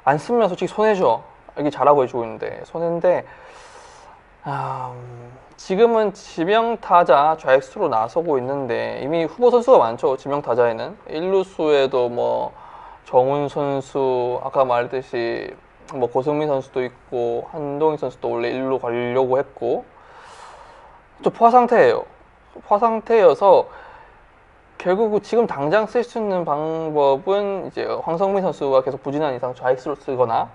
안 쓰면 솔직히 손해죠. 이게 잘하고 해주고 있는데 손해인데, 지금은 지명 타자 좌익수로 나서고 있는데 이미 후보 선수가 많죠. 지명 타자에는 1루수에도 뭐 정훈 선수, 아까 말했듯이 뭐 고승민 선수도 있고 한동희 선수도 원래 1루 가려고 했고, 또 포화 상태예요. 포화 상태여서 결국 지금 당장 쓸 수 있는 방법은 이제 황성민 선수가 계속 부진한 이상 좌익수로 쓰거나,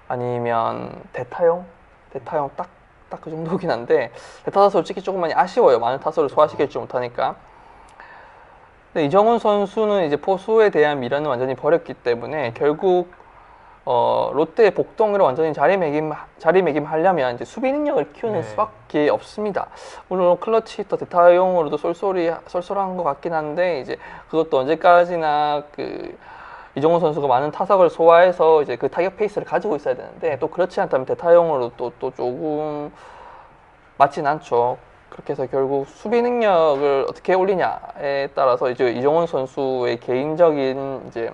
아니면 대타용 딱 그 정도긴 한데, 대타가 솔직히 조금 많이 아쉬워요. 많은 타수를 소화시키지 못하니까. 근데 이정훈 선수는 이제 포수에 대한 미련을 완전히 버렸기 때문에 결국 롯데의 복덩이를 완전히 자리매김하려면 이제 수비 능력을 키우는 네. 수밖에 없습니다. 물론 클러치 히터 대타용으로도 쏠쏠한 것 같긴 한데, 이제 그것도 언제까지나 이정훈 선수가 많은 타석을 소화해서 이제 그 타격 페이스를 가지고 있어야 되는데, 또 그렇지 않다면 대타용으로 또 조금 맞진 않죠. 그렇게 해서 결국 수비 능력을 어떻게 올리냐에 따라서 이제 이정훈 선수의 개인적인 이제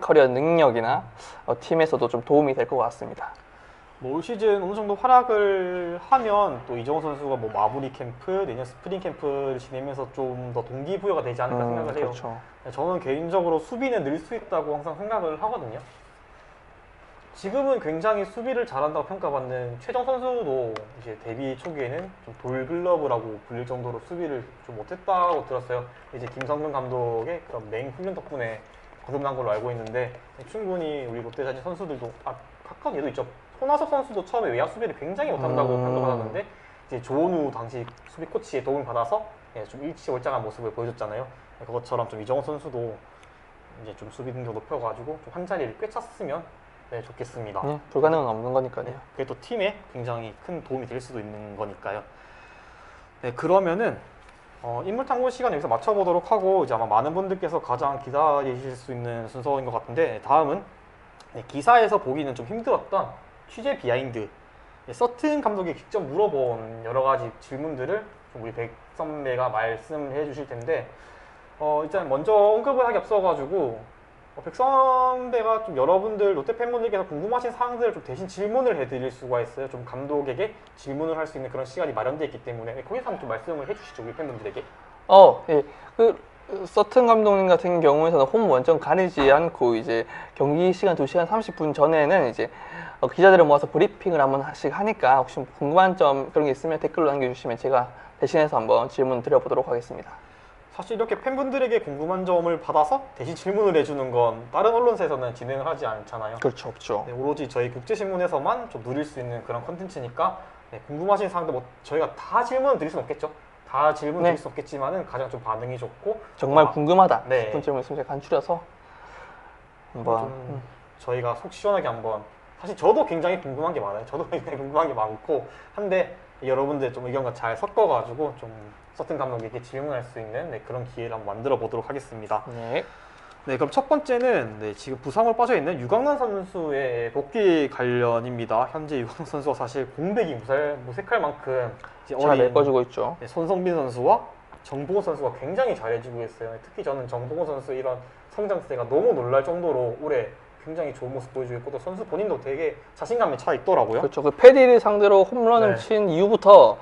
커리어 능력이나 팀에서도 좀 도움이 될 것 같습니다. 뭐 올 시즌 어느 정도 활약을 하면 또 이정우 선수가 뭐 마무리 캠프, 내년 스프링 캠프를 지내면서 좀 더 동기부여가 되지 않을까 생각을 해요. 그렇죠. 저는 개인적으로 수비는 늘 수 있다고 항상 생각을 하거든요. 지금은 굉장히 수비를 잘한다고 평가받는 최정 선수도 이제 데뷔 초기에는 좀 돌글러브라고 불릴 정도로 수비를 좀 못했다고 들었어요. 이제 김성근 감독의 그런 맹 훈련 덕분에 거듭난 걸로 알고 있는데, 충분히 우리 롯데자이언츠 선수들도 가까운 예도 있죠. 손아섭 선수도 처음에 외야 수비를 굉장히 못한다고 평가받았는데, 이제 조은우 당시 수비 코치의 도움을 받아서 좀 일치월장한 모습을 보여줬잖아요. 그것처럼 좀 이정우 선수도 이제 좀 수비 능력 높여가지고 좀 한 자리를 꿰찼으면 좋겠습니다. 불가능은 없는 거니까요. 그게 또 팀에 굉장히 큰 도움이 될 수도 있는 거니까요. 네, 그러면은 인물 탐구 시간 여기서 맞춰보도록 하고, 이제 아마 많은 분들께서 가장 기다리실 수 있는 순서인 것 같은데, 다음은 기사에서 보기는 좀 힘들었던 취재 비하인드, 서튼 감독이 직접 물어본 여러 가지 질문들을 좀 우리 백 선배가 말씀해 주실 텐데, 일단 먼저 언급을 하기 앞서가지고 백 선배가 좀 여러분들 롯데 팬분들께서 궁금하신 사항들을 좀 대신 질문을 해드릴 수가 있어요. 좀 감독에게 질문을 할 수 있는 그런 시간이 마련되어 있기 때문에 거기서 한번 좀 말씀을 해주시죠, 우리 팬분들에게. 예. 서튼 감독님 같은 경우에는 홈 원정 가리지 않고 이제 경기 시간 2시간 30분 전에는 이제 기자들을 모아서 브리핑을 한 번씩 하니까 혹시 궁금한 점 그런 게 있으면 댓글로 남겨주시면 제가 대신해서 한번 질문 드려보도록 하겠습니다. 사실 이렇게 팬분들에게 궁금한 점을 받아서 대신 질문을 해주는 건 다른 언론사에서는 진행을 하지 않잖아요. 그렇죠, 없죠. 네, 오로지 저희 국제신문에서만 좀 누릴 수 있는 그런 컨텐츠니까 네, 궁금하신 사항들 뭐 저희가 다 질문을 드릴 수는 없겠죠. 다 질문 네. 드릴 수 없겠지만은 가장 좀 반응이 좋고 정말 궁금하다 네. 싶은 질문 있으면 제가 간추려서 한번 좀 저희가 속 시원하게 한번 사실 저도 굉장히 궁금한 게 많아요. 저도 굉장히 궁금한 게 많고 한데 여러분들 좀 의견과 잘 섞어가지고 좀 서튼 감독에게 질문할 수 있는 네, 그런 기회를 한번 만들어 보도록 하겠습니다. 네. 네, 그럼 첫 번째는 네, 지금 부상으로 빠져 있는 유강난 선수의 복귀 관련입니다. 현재 유강난 선수가 사실 공백이 무색할 만큼 이제 잘 메꿔주고 있죠. 네, 손성빈 선수와 정보건 선수가 굉장히 잘해주고 있어요. 특히 저는 정보건 선수 이런 성장세가 너무 놀랄 정도로 올해 굉장히 좋은 모습 보여주고 있고 또 선수 본인도 되게 자신감에 차 있더라고요. 그렇죠. 그 패디를 상대로 홈런을 네. 친 이후부터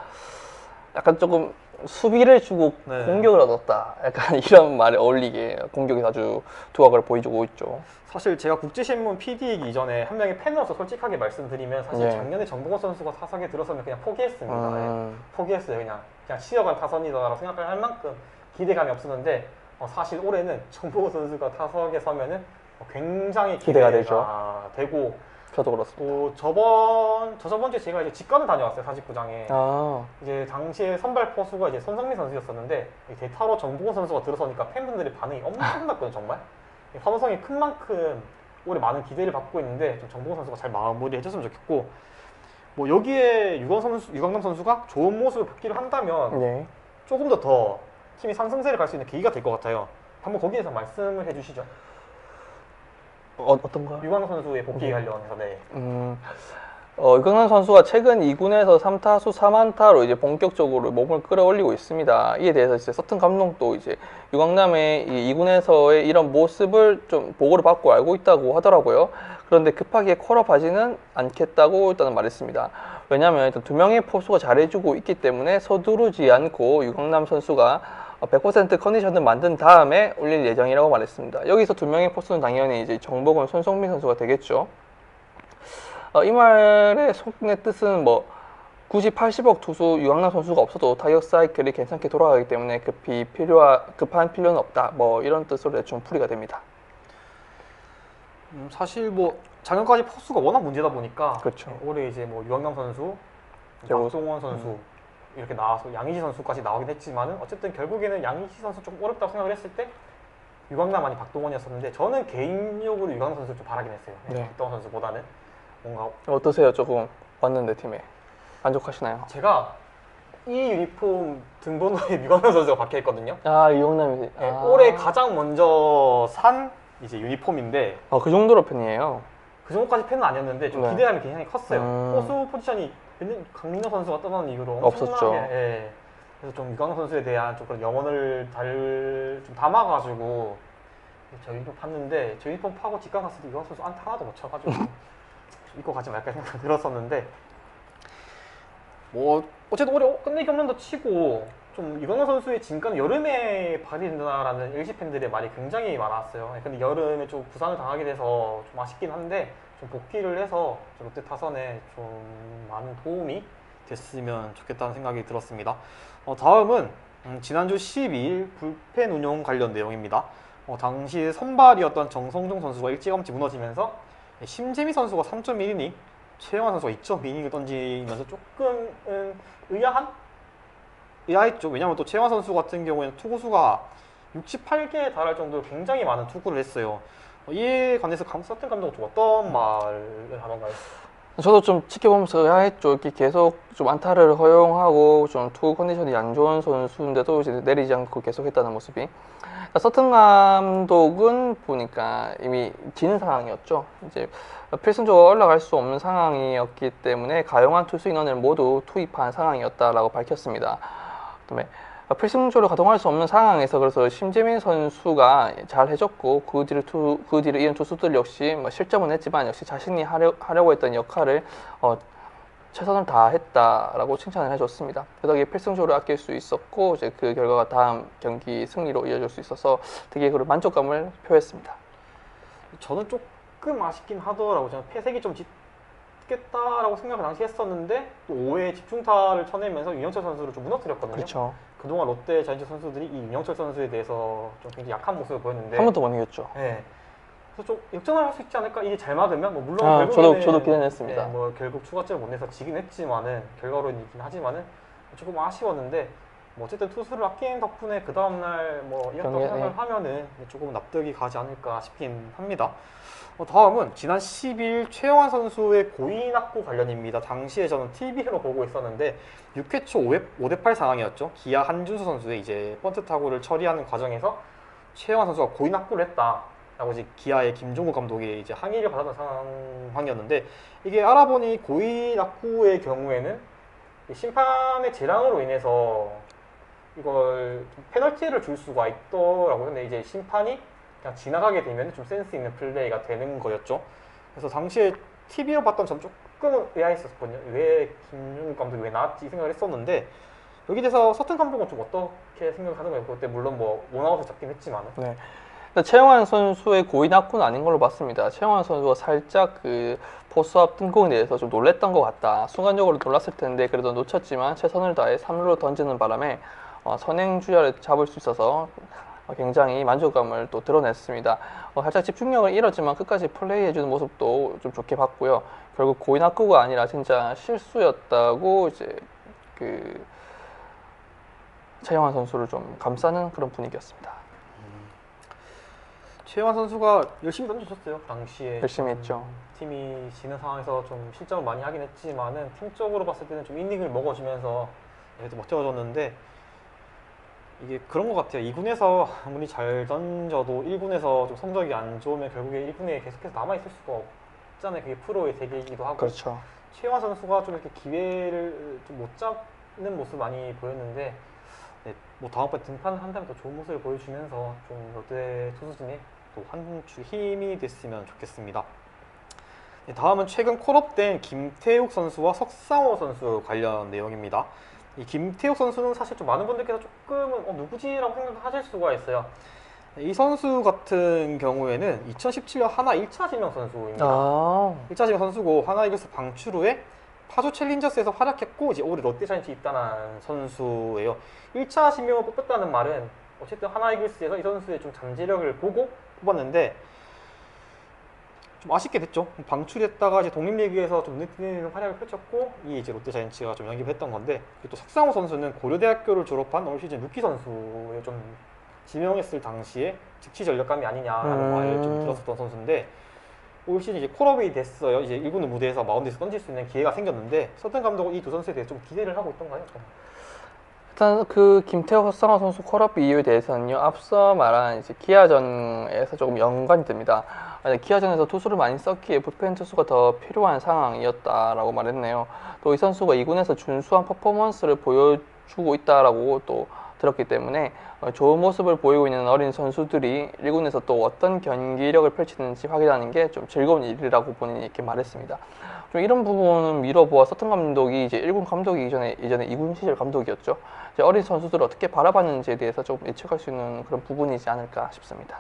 약간 조금 수비를 주고 네. 공격을 얻었다. 약간 이런 말에 어울리게 공격이 아주 두각을 보여주고 있죠. 사실 제가 국제신문 PD이기 이전에 한 명의 팬으로서 솔직하게 말씀드리면 사실 네. 작년에 정보건 선수가 타석에 들어서면 그냥 포기했습니다. 네. 음, 포기했어요. 그냥 쉬어간 타선이다라고 생각을 할 만큼 기대감이 없었는데 사실 올해는 정보건 선수가 타석에 서면은 굉장히 기대가 되고 저도 그렇습니다. 또 저번 주에 제가 이제 직관을 다녀왔어요. 사직구장에. 아, 이제 당시에 선발 포수가 이제 손성민 선수였었는데 대타로 정보건 선수가 들어서니까 팬분들의 반응이 엄청났거든요. 정말 환호성이 큰 만큼 올해 많은 기대를 받고 있는데 좀 정보건 선수가 잘 마무리 해줬으면 좋겠고 뭐 여기에 유강남 선수가 좋은 모습을 복귀를 한다면 네. 조금 더 팀이 상승세를 갈 수 있는 계기가 될 것 같아요. 한번 거기에 대해서 말씀을 해주시죠. 어떤가요? 유강남 선수의 복귀 네. 관련해서 네. 유강남 선수가 최근 2군에서 3타수 3안타로 이제 본격적으로 몸을 끌어올리고 있습니다. 이에 대해서 이제 서튼 감독도 이제 유강남의 이 2군에서의 이런 모습을 좀 보고를 받고 알고 있다고 하더라고요. 그런데 급하게 콜업하지는 않겠다고 일단은 말했습니다. 왜냐하면 일단 두 명의 포수가 잘해주고 있기 때문에 서두르지 않고 유강남 선수가 100% 컨디션을 만든 다음에 올릴 예정이라고 말했습니다. 여기서 두 명의 포수는 당연히 이제 정복원, 손성민 선수가 되겠죠. 이 말의 속내 뜻은 뭐 굳이 80억 투수 유강남 선수가 없어도 타격 사이클이 괜찮게 돌아가기 때문에 급한 필요는 없다. 뭐 이런 뜻으로 대충 풀이가 됩니다. 사실 뭐 작년까지 포수가 워낙 문제다 보니까 그렇죠. 올해 이제 뭐 유강남 선수, 그리고, 박동원 선수 이렇게 나와서 양의지 선수까지 나오긴 했지만은 어쨌든 결국에는 양의지 선수 조금 어렵다고 생각을 했을 때 유강남 아니 박동원이었었는데 저는 개인적으로 유강남 선수를 좀 바라긴 했어요. 네. 박동원 선수보다는 뭔가 어떠세요? 조금 왔는데 팀에 만족하시나요? 제가 이 유니폼 등번호에 유강남 선수가 박혀 있거든요. 아, 유강남이 네, 올해 가장 먼저 산 이제 유니폼인데 그 정도로 팬이에요. 그 정도까지 팬은 아니었는데 좀 네. 기대감이 굉장히 컸어요. 음. 포수 포지션이 강민호 선수가 떠나는 이후로 없었죠. 엄청나게, 예. 그래서 좀 유강남 선수에 대한 좀 그런 영혼을 좀 담아가지고 저 유니폼 팠는데 저 유니폼 파고 직관 갔을 때 유강남 선수 안타 하나도 못 쳐가지고 입고 가지 말까 생각이 들었었는데 뭐 어쨌든 올해 끝내기 홈런도 치고 좀 유강남 선수의 진가는 여름에 발휘된다라는 LG 팬들의 말이 굉장히 많았어요. 근데 여름에 좀 부상을 당하게 돼서 좀 아쉽긴 한데 좀 복귀를 해서 좀 롯데 타선에 좀 많은 도움이 됐으면 좋겠다는 생각이 들었습니다. 다음은 지난주 12일 불펜 운용 관련 내용입니다. 당시 선발이었던 정성종 선수가 일찌감치 무너지면서 심재미 선수가 3.1이닝, 최영환 선수가 2.2이닝을 던지면서 조금 의아했죠. 왜냐하면 또 최영환 선수 같은 경우에는 투구수가 68개에 달할 정도로 굉장히 많은 투구를 했어요. 이에 관해서 서튼 감독은 좀 어떤 말을 하던가요? 저도 좀 지켜보면서 의아했죠. 이렇게 계속 좀 안타를 허용하고 좀 투구 컨디션이 안 좋은 선수인데도 이제 내리지 않고 계속 했다는 모습이. 서튼 감독은 보니까 이미 지는 상황이었죠. 이제 필승적으로 올라갈 수 없는 상황이었기 때문에 가용한 투수 인원을 모두 투입한 상황이었다라고 밝혔습니다. 그다음에 필승조를 가동할 수 없는 상황에서 그래서 심재민 선수가 잘 해줬고 그 뒤를 이은 투수들 역시 뭐 실점은 했지만 역시 자신이 하려고 했던 역할을 최선을 다했다라고 칭찬을 해줬습니다. 그 덕에 필승조를 아낄 수 있었고 이제 그 결과가 다음 경기 승리로 이어질 수 있어서 되게 그런 만족감을 표했습니다. 저는 조금 아쉽긴 하더라고요. 저는 패색이 좀 짙겠다라고 생각을 당시 했었는데 또 5회 집중타를 쳐내면서 윤영철 선수를 좀 무너뜨렸거든요. 그렇죠. 그동안 롯데 자이언츠 선수들이 이 윤영철 선수에 대해서 좀 굉장히 약한 모습을 보였는데 한 번 더 못 이겼죠. 네. 그래서 좀 역전을 할 수 있지 않을까? 이게 잘 막으면 뭐 물론 저도 기대했습니다. 네, 뭐 결국 추가점을 못 내서 지긴 했지만은 결과론이긴 하지만은 조금 아쉬웠는데 뭐 어쨌든 투수를 아끼는 덕분에 그 다음 날뭐 이겼다고 경기에, 생각을 하면은 조금 납득이 가지 않을까 싶긴 합니다. 다음은 지난 10일 최영환 선수의 고의 낙구 관련입니다. 당시에 저는 TV로 보고 있었는데 6회 초 5대 8 상황이었죠. 기아 한준수 선수의 이제 번트 타구를 처리하는 과정에서 최영환 선수가 고의 낙구를 했다라고 이제 기아의 김종국 감독이 이제 항의를 받았던 상황이었는데 이게 알아보니 고의 낙구의 경우에는 심판의 재량으로 인해서 이걸 페널티를 줄 수가 있더라고요. 근데 이제 심판이 그냥 지나가게 되면 좀 센스 있는 플레이가 되는 거였죠. 그래서 당시에 TV로 봤던 전 조금은 의아했었거든요. 왜 김용국 감독이 왜 나왔지 생각을 했었는데 여기 대해서 서튼 감독은 좀 어떻게 생각하는 거예요? 그때 물론 뭐 원아웃을 잡긴 했지만은. 네. 최영환 선수의 고의 낙구는 아닌 걸로 봤습니다. 최영환 선수가 살짝 그 포수앞 뜬공에 대해서 좀 놀랬던 것 같다. 순간적으로 놀랐을 텐데 그래도 놓쳤지만 최선을 다해 3루로 던지는 바람에 선행주자를 잡을 수 있어서 굉장히 만족감을 또 드러냈습니다. 살짝 집중력을 잃었지만 끝까지 플레이해주는 모습도 좀 좋게 봤고요. 결국 고의 낙구가 아니라 진짜 실수였다고 이제 그 최영환 선수를 좀 감싸는 그런 분위기였습니다. 최영환 선수가 열심히 던져줬어요. 당시에 열심히 했죠. 팀이 지는 상황에서 좀 실점을 많이 하긴 했지만은 팀적으로 봤을 때는 좀 이닝을 먹어주면서 그래도 멋져졌는데 이게 그런 것 같아요. 2군에서 아무리 잘 던져도 1군에서 좀 성적이 안 좋으면 결국에 1군에 계속해서 남아있을 수가 없잖아요. 그게 프로의 세계이기도 하고. 그렇죠. 최영환 선수가 좀 이렇게 기회를 좀 못 잡는 모습 많이 보였는데 네, 뭐 다음번에 등판한다면 더 좋은 모습을 보여주면서 좀 롯데 투수진에 또 한 줄 힘이 됐으면 좋겠습니다. 네, 다음은 최근 콜업된 김태욱 선수와 석상호 선수 관련 내용입니다. 이 김태욱 선수는 사실 좀 많은 분들께서 조금은 누구지라고 생각하실 수가 있어요. 이 선수 같은 경우에는 2017년 하나 1차 지명 선수입니다. 1차 지명 선수고 하나 이글스 방출 후에 파주 챌린저스에서 활약했고 이제 올해 롯데자이언츠 입단한 선수예요. 1차 지명을 뽑혔다는 말은 어쨌든 하나 이글스에서 이 선수의 좀 잠재력을 보고 뽑았는데 좀 아쉽게 됐죠. 방출했다가 이제 독립리그에서 좀 느끼는 활약을 펼쳤고 이 이제 롯데자이언츠가 좀 영입을 했던 건데 또 석상호 선수는 고려대학교를 졸업한 올 시즌 루키 선수에 좀 지명했을 당시에 즉시 전력감이 아니냐라는 말을 좀 들었었던 선수인데 올 시즌 이제 콜업이 됐어요. 이제 1군 무대에서 마운드에서 던질 수 있는 기회가 생겼는데 서튼 감독은 이 두 선수에 대해 좀 기대를 하고 있던가요? 일단 그 김태호 석상호 선수 콜업 이유에 대해서는요, 앞서 말한 이제 기아전에서 조금 연관이 됩니다. 기아전에서 투수를 많이 썼기에 불펜 투수가 더 필요한 상황이었다라고 말했네요. 또 이 선수가 2군에서 준수한 퍼포먼스를 보여주고 있다라고 또 들었기 때문에 좋은 모습을 보이고 있는 어린 선수들이 1군에서 또 어떤 경기력을 펼치는지 확인하는 게 좀 즐거운 일이라고 본인이 이렇게 말했습니다. 좀 이런 부분은 미뤄보아 서튼 감독이 이제 1군 감독이기 전에 예전에 2군 시절 감독이었죠. 이제 어린 선수들을 어떻게 바라봤는지에 대해서 좀 예측할 수 있는 그런 부분이지 않을까 싶습니다.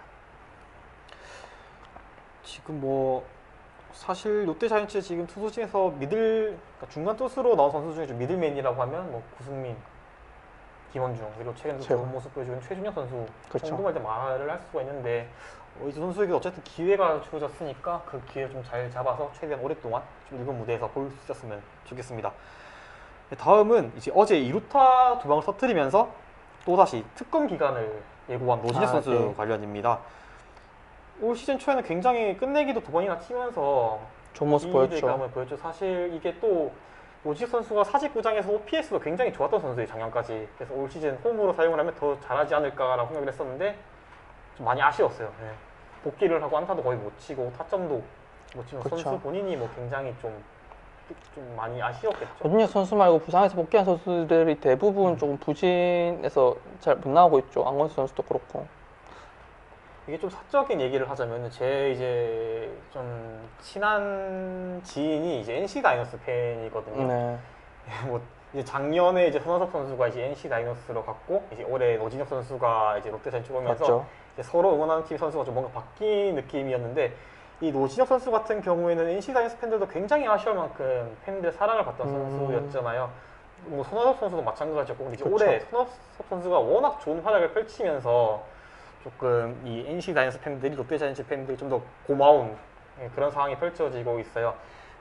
지금 뭐 사실 롯데자이언츠 지금 투수 중에서 그러니까 중간 투수로 나온 선수 중에 좀 미들맨이라고 하면 뭐 구승민, 김원중 그리고 최근 좋은 모습 보여주는 최준혁 선수 정도만 일단 말을 할 수가 있는데 이 두 선수에게 어쨌든 기회가 주어졌으니까 그 기회 좀 잘 잡아서 최대한 오랫동안 좀 일본 무대에서 볼 수 있었으면 좋겠습니다. 다음은 이제 어제 2루타 두 방을 터뜨리면서 또다시 특검 기간을 예고한 노진혁 선수 네. 관련입니다. 올 시즌 초에는 굉장히 끝내기도 두 번이나 치면서 좋은 모습 보였죠. 사실 이게 또 노진혁 선수가 사직구장에서 OPS도 굉장히 좋았던 선수예요, 작년까지. 그래서 올 시즌 홈으로 사용을 하면 더 잘하지 않을까라고 생각을 했었는데 좀 많이 아쉬웠어요. 네. 복귀를 하고 안타도 거의 못 치고 타점도 못 치는 선수 본인이 뭐 굉장히 좀 많이 아쉬웠겠죠. 노진혁 선수 말고 부상에서 복귀한 선수들이 대부분 조금 부진해서 잘 못 나오고 있죠. 안건수 선수도 그렇고. 이게 좀 사적인 얘기를 하자면 제 이제 좀 친한 지인이 이제 NC 다이노스 팬이거든요. 네. 뭐 이제 작년에 이제 손아섭 선수가 이제 NC 다이노스로 갔고 이제 올해 노진혁 선수가 이제 롯데 자이언츠 오면서 맞죠. 이제 서로 응원하는 팀 선수가 좀 뭔가 바뀐 느낌이었는데 이 노진혁 선수 같은 경우에는 NC 다이노스 팬들도 굉장히 아쉬울 만큼 팬들의 사랑을 받던 선수였잖아요. 뭐 손아섭 선수도 마찬가지였고 근데 이제 그쵸. 올해 손아섭 선수가 워낙 좋은 활약을 펼치면서 조금 이 NC 다이노스 팬들이 롯데 자이언츠 팬들이 좀 더 고마운 그런 상황이 펼쳐지고 있어요.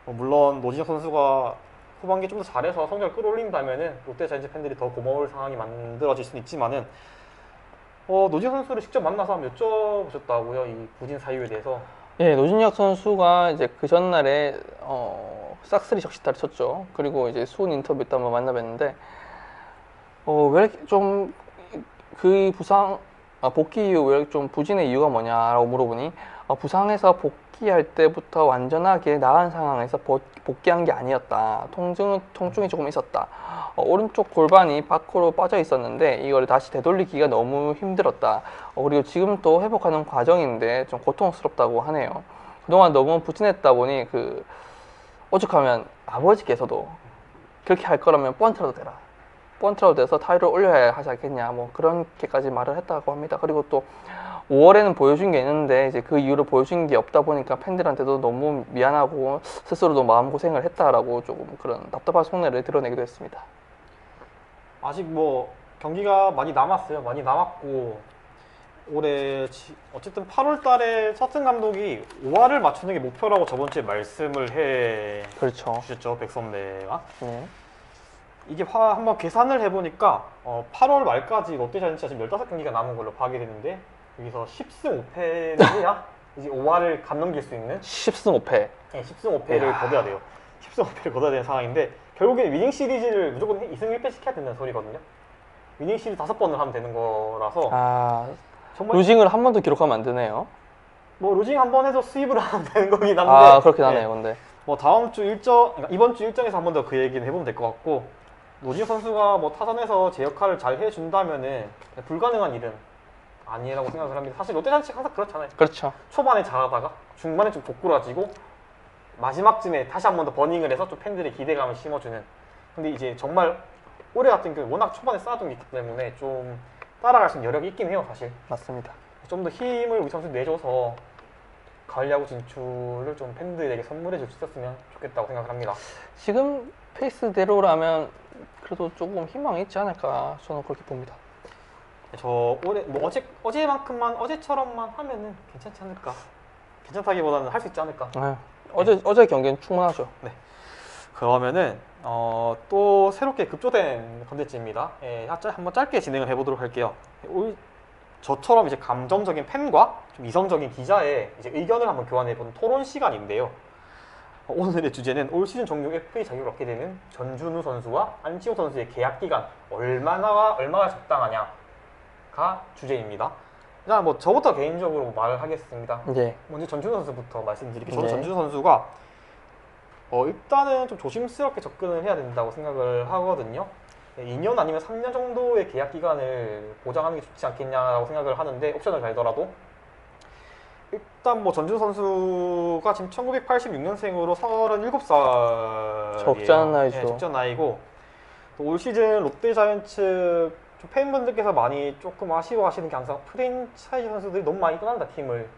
물론 노진혁 선수가 후반기 좀 더 잘해서 성적을 끌어올린다면은 롯데 자이언츠 팬들이 더 고마울 상황이 만들어질 수는 있지만은 노진혁 선수를 직접 만나서 한번 여쭤보셨다고요, 이 부진 사유에 대해서. 예, 노진혁 선수가 이제 그 전날에 싹쓸이 적시타를 쳤죠. 그리고 이제 수훈 인터뷰 때 한번 만나뵀는데 왜 이렇게 좀 그 부상 복귀 이후 왜 이렇게 좀 부진의 이유가 뭐냐라고 물어보니 부상에서 복귀할 때부터 완전하게 나은 상황에서 복귀한 게 아니었다. 통증이 조금 있었다. 오른쪽 골반이 밖으로 빠져 있었는데 이걸 다시 되돌리기가 너무 힘들었다. 그리고 지금 또 회복하는 과정인데 좀 고통스럽다고 하네요. 그동안 너무 부진했다 보니 오죽하면 아버지께서도 그렇게 할 거라면 번트라도 되라. 번트라도 돼서 타율을 올려야 하지 않겠냐. 뭐 그렇게까지 말을 했다고 합니다. 그리고 또 5월에는 보여준 게 있는데 이제 그 이후로 보여준 게 없다 보니까 팬들한테도 너무 미안하고 스스로도 마음고생을 했다라고 조금 그런 답답한 속내를 드러내기도 했습니다. 아직 뭐 경기가 많이 남았어요. 많이 남았고 올해 어쨌든 8월 달에 서튼 감독이 5할을 맞추는 게 목표라고 저번 주에 말씀을 해 그렇죠. 주셨죠. 백선배가. 네. 이게 한번 계산을 해보니까 8월 말까지 롯데 자이언츠가 지금 15경기가 남은 걸로 파악이 되는데 여기서 10승 5패를 해야 이제 5할을 감넘길 수 있는 10승 5패. 네, 10승 5패를 거둬야 돼요. 10승 5패를 거둬야 되는 상황인데 결국엔 위닝 시리즈를 무조건 2승 1패 시켜야 된다는 소리거든요. 위닝 시리즈 5번을 하면 되는 거라서 정말 루징을 한 번도 기록하면 안 되네요. 뭐 루징 한 번 해서 수입을 하면 되는 거긴 한데 그렇긴 하네요. 근데 뭐 그러니까 이번 주 일정에서 한 번 더 그 얘기는 해보면 될 것 같고 노진혁 선수가 뭐 타선에서 제 역할을 잘 해준다면은 불가능한 일은 아니라고 생각을 합니다. 사실 롯데 자이언츠가 항상 그렇잖아요. 그렇죠. 초반에 잘하다가 중반에 좀 고꾸라지고 마지막쯤에 다시 한 번 더 버닝을 해서 좀 팬들의 기대감을 심어주는. 근데 이제 정말 올해 같은 경우 워낙 초반에 쌓아둔 게 있기 때문에 좀 따라갈 수 있는 여력이 있긴 해요, 사실. 맞습니다. 좀 더 힘을 우리 선수 내줘서 가을 야구 진출을 좀 팬들에게 선물해 줄 수 있었으면 좋겠다고 생각을 합니다. 지금 페이스대로라면 그래도 조금 희망이 있지 않을까 저는 그렇게 봅니다. 저 올해 뭐 어제처럼만 하면은 괜찮지 않을까. 괜찮다기보다는 할 수 있지 않을까. 네. 어제 경기는 충분하죠. 네. 그러면은 또 새롭게 급조된 컨텐츠입니다. 한번 짧게 진행을 해보도록 할게요. 저처럼 이제 감정적인 팬과 좀 이성적인 기자의 이제 의견을 한번 교환해보는 토론 시간인데요. 오늘의 주제는 올 시즌 종료 FA 자격을 얻게 되는 전준우 선수와 안치홍 선수의 계약 기간 얼마가 적당하냐가 주제입니다. 자, 뭐 저부터 개인적으로 말을 하겠습니다. 네. 먼저 전준우 선수부터 말씀드릴게요. 저는 네. 전준우 선수가 일단은 좀 조심스럽게 접근을 해야 된다고 생각을 하거든요. 2년 아니면 3년 정도의 계약 기간을 보장하는 게 좋지 않겠냐라고 생각을 하는데 옵션을 달더라도 일단 뭐 전준우 선수가 지금 1986년생으로 37살이에요. 적지 않은 나이죠. 네, 적지 않은 나이고 또 올 시즌 롯데 자이언츠 좀 팬분들께서 많이 조금 아쉬워하시는 게 항상 프랜차이즈 선수들이 너무 많이 떠난다 팀을.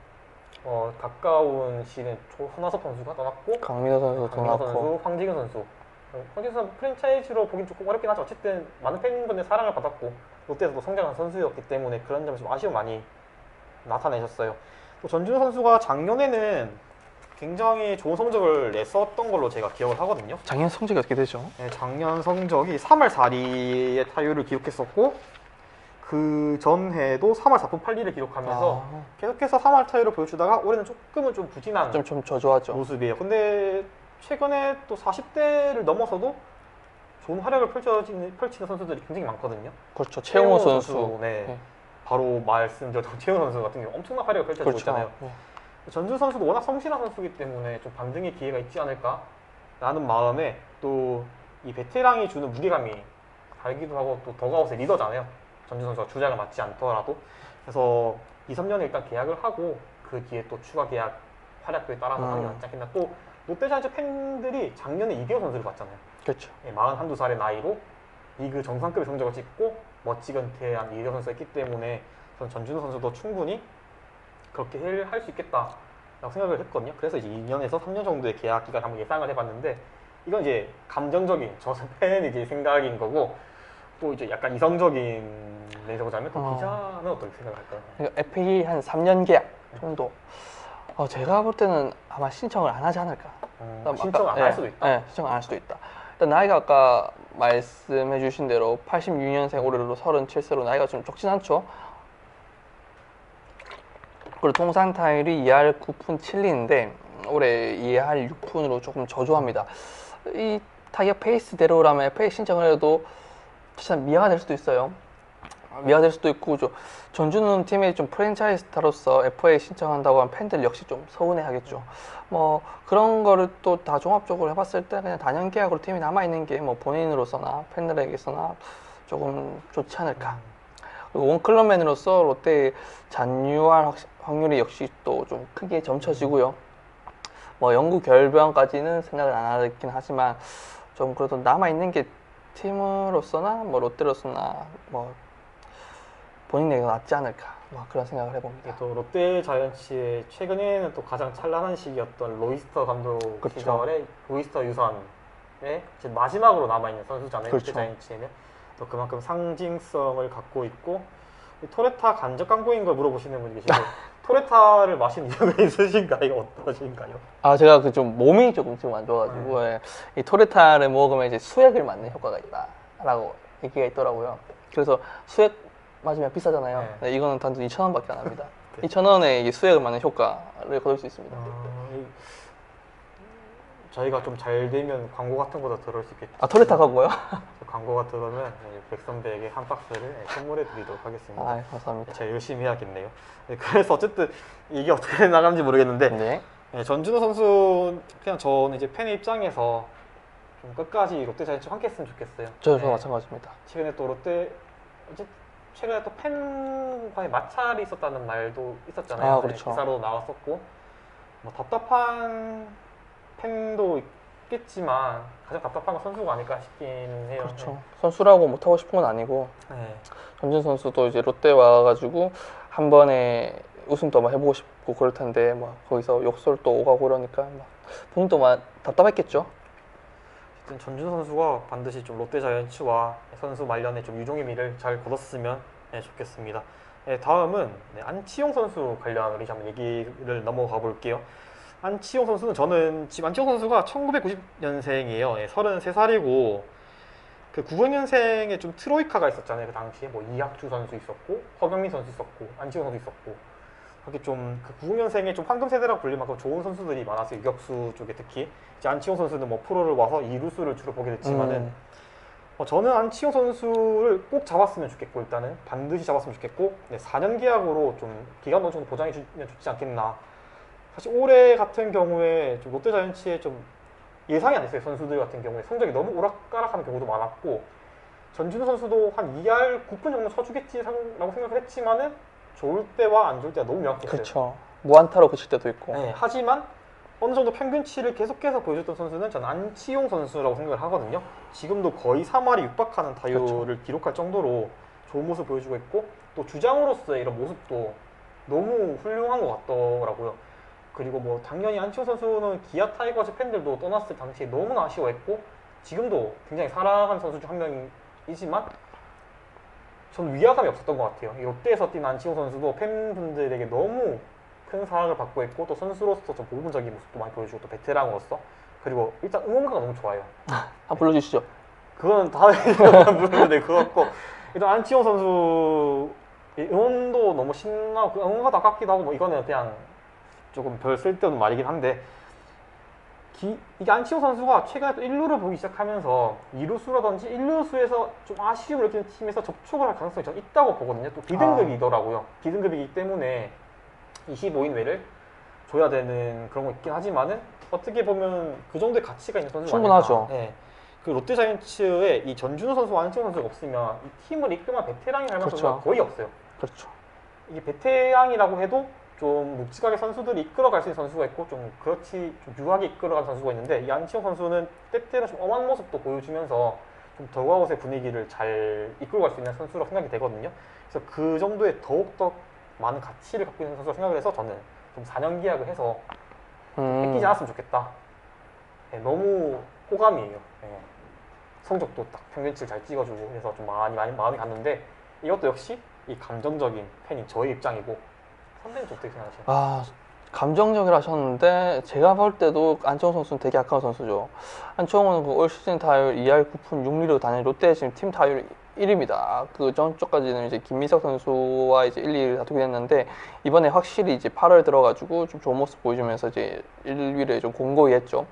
가까운 시즌 손아섭 선수가 떠났고 강민호 선수도 강민호 떠났고 선수, 황지근 선수. 황지근 선수 프랜차이즈로 보긴 조금 어렵긴 하죠. 어쨌든 많은 팬분들의 사랑을 받았고 롯데에서도 성장한 선수였기 때문에 그런 점에서 좀 아쉬움 많이 나타내셨어요. 또 전준우 선수가 작년에는 굉장히 좋은 성적을 냈었던 걸로 제가 기억을 하거든요. 작년 성적이 어떻게 되죠? 네, 작년 성적이 3할 4리의 타율을 기록했었고 그 전해도 3할 4푼 8리를 기록하면서 계속해서 3할 타율을 보여주다가 올해는 조금은 좀 부진한 좀 저조하죠. 모습이에요. 근데 최근에 또 40대를 넘어서도 좋은 활약을 펼치는 선수들이 굉장히 많거든요. 그렇죠. 최용호 선수. 네. 바로 말씀드렸던 최용호 선수 같은 경우 엄청난 활약을 펼쳐주고 그렇죠. 있잖아요. 네. 전준 선수도 워낙 성실한 선수이기 때문에 좀 반등의 기회가 있지 않을까라는 마음에 또 이 베테랑이 주는 무게감이 달기도 하고 또 더가웃의 리더잖아요. 전준 선수가 주장을 맡지 않더라도. 그래서 2, 3년에 일단 계약을 하고 그 뒤에 또 추가 계약 활약도에 따라서 하는 게 낫지 않겠나. 또 롯데자이언츠 팬들이 작년에 이대호 선수를 봤잖아요. 그렇죠. 41~42살의 나이로 리그 정상급의 성적을 찍고 멋지게 은퇴한 이대호 선수였기 때문에 저는 전준우 선수도 충분히 그렇게 할 수 있겠다라고 생각을 했거든요. 그래서 이제 2년에서 3년 정도의 계약 기간 한번 예상을 해봤는데 이건 이제 감정적인 저 팬의 이제 생각인 거고 또 이제 약간 이성적인 면에서 보자면 또 기자는 어떻게 생각할까요? FA 한 3년 계약 정도. 제가 볼 때는 아마 신청을 안 하지 않을까. 신청 안 할 수도 있다. 네, 신청 안 할 수도 있다. 일단 나이가 아까 말씀해주신 대로 86년생 올해로 37세로 나이가 좀 적진 않죠. 그리고 통산 타율이 2할 9푼 7리인데 올해 2할 6푼으로 조금 저조합니다. 이 타격 페이스대로라면 FA 신청을 해도 참 미아가 될 수도 있어요. 미아가 될 수도 있고 전준우 팀의 좀 프랜차이즈 스타로서 FA 신청한다고 하면 팬들 역시 좀 서운해하겠죠. 뭐 그런 거를 또 다 종합적으로 해봤을 때 그냥 단연 계약으로 팀이 남아있는 게 뭐 본인으로서나 팬들에게서나 조금 좋지 않을까. 그리고 원클럽맨으로서 롯데의 잔류할 확률이 역시 또 좀 크게 점쳐지고요. 뭐 영구 결병까지는 생각을 안 하긴 하지만 좀 그래도 남아있는 게 팀으로서나 뭐 롯데로서나 뭐 본인에게 낫지 않을까 뭐 그런 생각을 해봅니다. 또 롯데 자이언츠의 최근에는 또 가장 찬란한 시기였던 로이스터 감독 그렇죠. 시절에 로이스터 유산의 이제 마지막으로 남아있는 선수잖아요. 그렇죠. 롯데 자이언츠에는 또 그만큼 상징성을 갖고 있고 토레타 간접 광고인 걸 물어보시는 분이 계시고 토레타를 마신 이유가 있으신가요? 어떠신가요? 제가 그 좀 몸이 조금 지금 안 좋아가지고 이 토레타를 먹으면 이제 수액을 맞는 효과가 있다라고 얘기가 있더라고요. 그래서 수액 맞으면 비싸잖아요. 네, 이거는 단돈 2,000원밖에 안 합니다. 네. 2,000원에 이 수액을 맞는 효과를 거둘 수 있습니다. 저희가 좀 잘 되면 광고 같은 거도 들어올 수 있겠죠. 토레타 광고요? 광고가 들어오면 백 선배에게 한 박스를 선물해 드리도록 하겠습니다. 감사합니다. 제가 열심히 해야겠네요. 네, 그래서 어쨌든 이게 어떻게 나가는지 모르겠는데 네. 전준우 선수 그냥 저는 이제 팬의 입장에서 좀 끝까지 롯데 자이언츠 함께 했으면 좋겠어요. 저도 마찬가지입니다. 최근에 또 롯데 최근에 또 팬과의 마찰이 있었다는 말도 있었잖아요. 그렇죠. 기사로 나왔었고 뭐 답답한 팬도 있겠지만 가장 답답한 건 선수가 아닐까 싶긴 해요. 그렇죠. 선수라고 못하고 싶은 건 아니고 전준 선수도 이제 롯데 와가지고 한 번에 우승도 막 해보고 싶고 그럴 텐데 막 거기서 욕설도 오가고 그러니까 막 본인도 막 답답했겠죠. 어쨌든 전준 선수가 반드시 좀 롯데 자이언츠와 선수 말년에 좀 유종의 미를 잘 거뒀으면 좋겠습니다. 다음은 안치홍 선수 관련 우리 한번 얘기를 넘어가 볼게요. 안치홍 선수는 저는 지금 안치홍 선수가 1990년생이에요. 33살이고 그 90년생에 좀 트로이카가 있었잖아요. 그 당시에 뭐 이학주 선수 있었고 허경민 선수 있었고 안치홍 선수 있었고 그렇게 좀 그 90년생에 좀 황금 세대라고 불릴 만큼 좋은 선수들이 많았어요. 유격수 쪽에 특히 이제 안치홍 선수는 뭐 프로를 와서 이루수를 주로 보게 됐지만은 저는 안치홍 선수를 꼭 잡았으면 좋겠고 일단은 반드시 잡았으면 좋겠고 4년 계약으로 좀 기간 어느 정도 보장해 주면 좋지 않겠나. 사실 올해 같은 경우에 좀 롯데 자이언츠에 좀 예상이 안 됐어요. 선수들 같은 경우에 성적이 너무 오락가락하는 경우도 많았고 전준우 선수도 한 2할 9푼 정도 쳐주겠지라고 생각을 했지만은 좋을 때와 안 좋을 때가 너무 명확했어요. 그렇죠. 무안타로 그칠 때도 있고. 하지만 어느 정도 평균치를 계속해서 보여줬던 선수는 저는 안치홍 선수라고 생각을 하거든요. 지금도 거의 3할이 육박하는 타율을 기록할 정도로 좋은 모습을 보여주고 있고 또 주장으로서의 이런 모습도 너무 훌륭한 것 같더라고요. 그리고 뭐 당연히 안치홍 선수는 기아 타이거즈 팬들도 떠났을 당시에 너무나 아쉬워했고 지금도 굉장히 사랑하는 선수 중 한 명이지만 저는 위화감이 없었던 것 같아요. 롯데에서 뛴 안치홍 선수도 팬분들에게 너무 큰 사랑을 받고 있고 또 선수로서 좀 모범적인 모습도 많이 보여주고 또 베테랑으로서 그리고 일단 응원가가 너무 좋아요. 한번 불러주시죠. 그건 다음에 부르면 될 것 같고 일단 안치홍 선수 응원도 너무 신나고 그 응원가도 아깝기도 하고 뭐 이거는 그냥 조금 별 쓸데없는 말이긴 한데 이게 안치홍 선수가 최근에 또 1루를 보기 시작하면서 2루수라든지 1루수에서 좀 아쉬움을 느끼는 팀에서 접촉을 할 가능성이 저는 있다고 보거든요. 또 B등급이더라고요. B등급이기 때문에 25인 외를 줘야 되는 그런 거 있긴 하지만은 어떻게 보면 그 정도의 가치가 있는 선수가 충분하죠. 아닐까. 그 롯데 자이언츠에 이 전준우 선수와 안치홍 선수가 없으면 이 팀을 이끌만 베테랑이 할 만한 선수가 거의 없어요. 그렇죠. 이게 베테랑이라고 해도 좀 묵직하게 선수들이 이끌어갈 수 있는 선수가 있고 좀 그렇지 좀 유하게 이끌어가는 선수가 있는데 이 안치홍 선수는 때때로 좀 엄한 모습도 보여주면서 좀 더그아웃의 분위기를 잘 이끌고 갈 수 있는 선수라고 생각이 되거든요. 그래서 그 정도의 더욱더 많은 가치를 갖고 있는 선수라고 생각을 해서 저는 좀 4년 계약을 해서 뺏기지 않았으면 좋겠다. 네, 너무 호감이에요. 네. 성적도 딱 평균치를 잘 찍어주고 그래서 좀 많이 마음이 갔는데 이것도 역시 이 감정적인 팬인 저의 입장이고 선배는 좀 어떻게 생각하세요? 아, 감정적이라 하셨는데 제가 볼 때도 안치홍 선수는 되게 약한 선수죠. 안치홍은 그 올 시즌 타율 2할 9푼 6리로 다니는 롯데 지금 팀 타율 1위입니다. 그 전쪽까지는 이제 김민석 선수와 이제 1, 2위를 다투게 됐는데 이번에 확실히 이제 8월 들어가지고 좀 좋은 모습 보여주면서 이제 1위를 좀 공고히 했죠.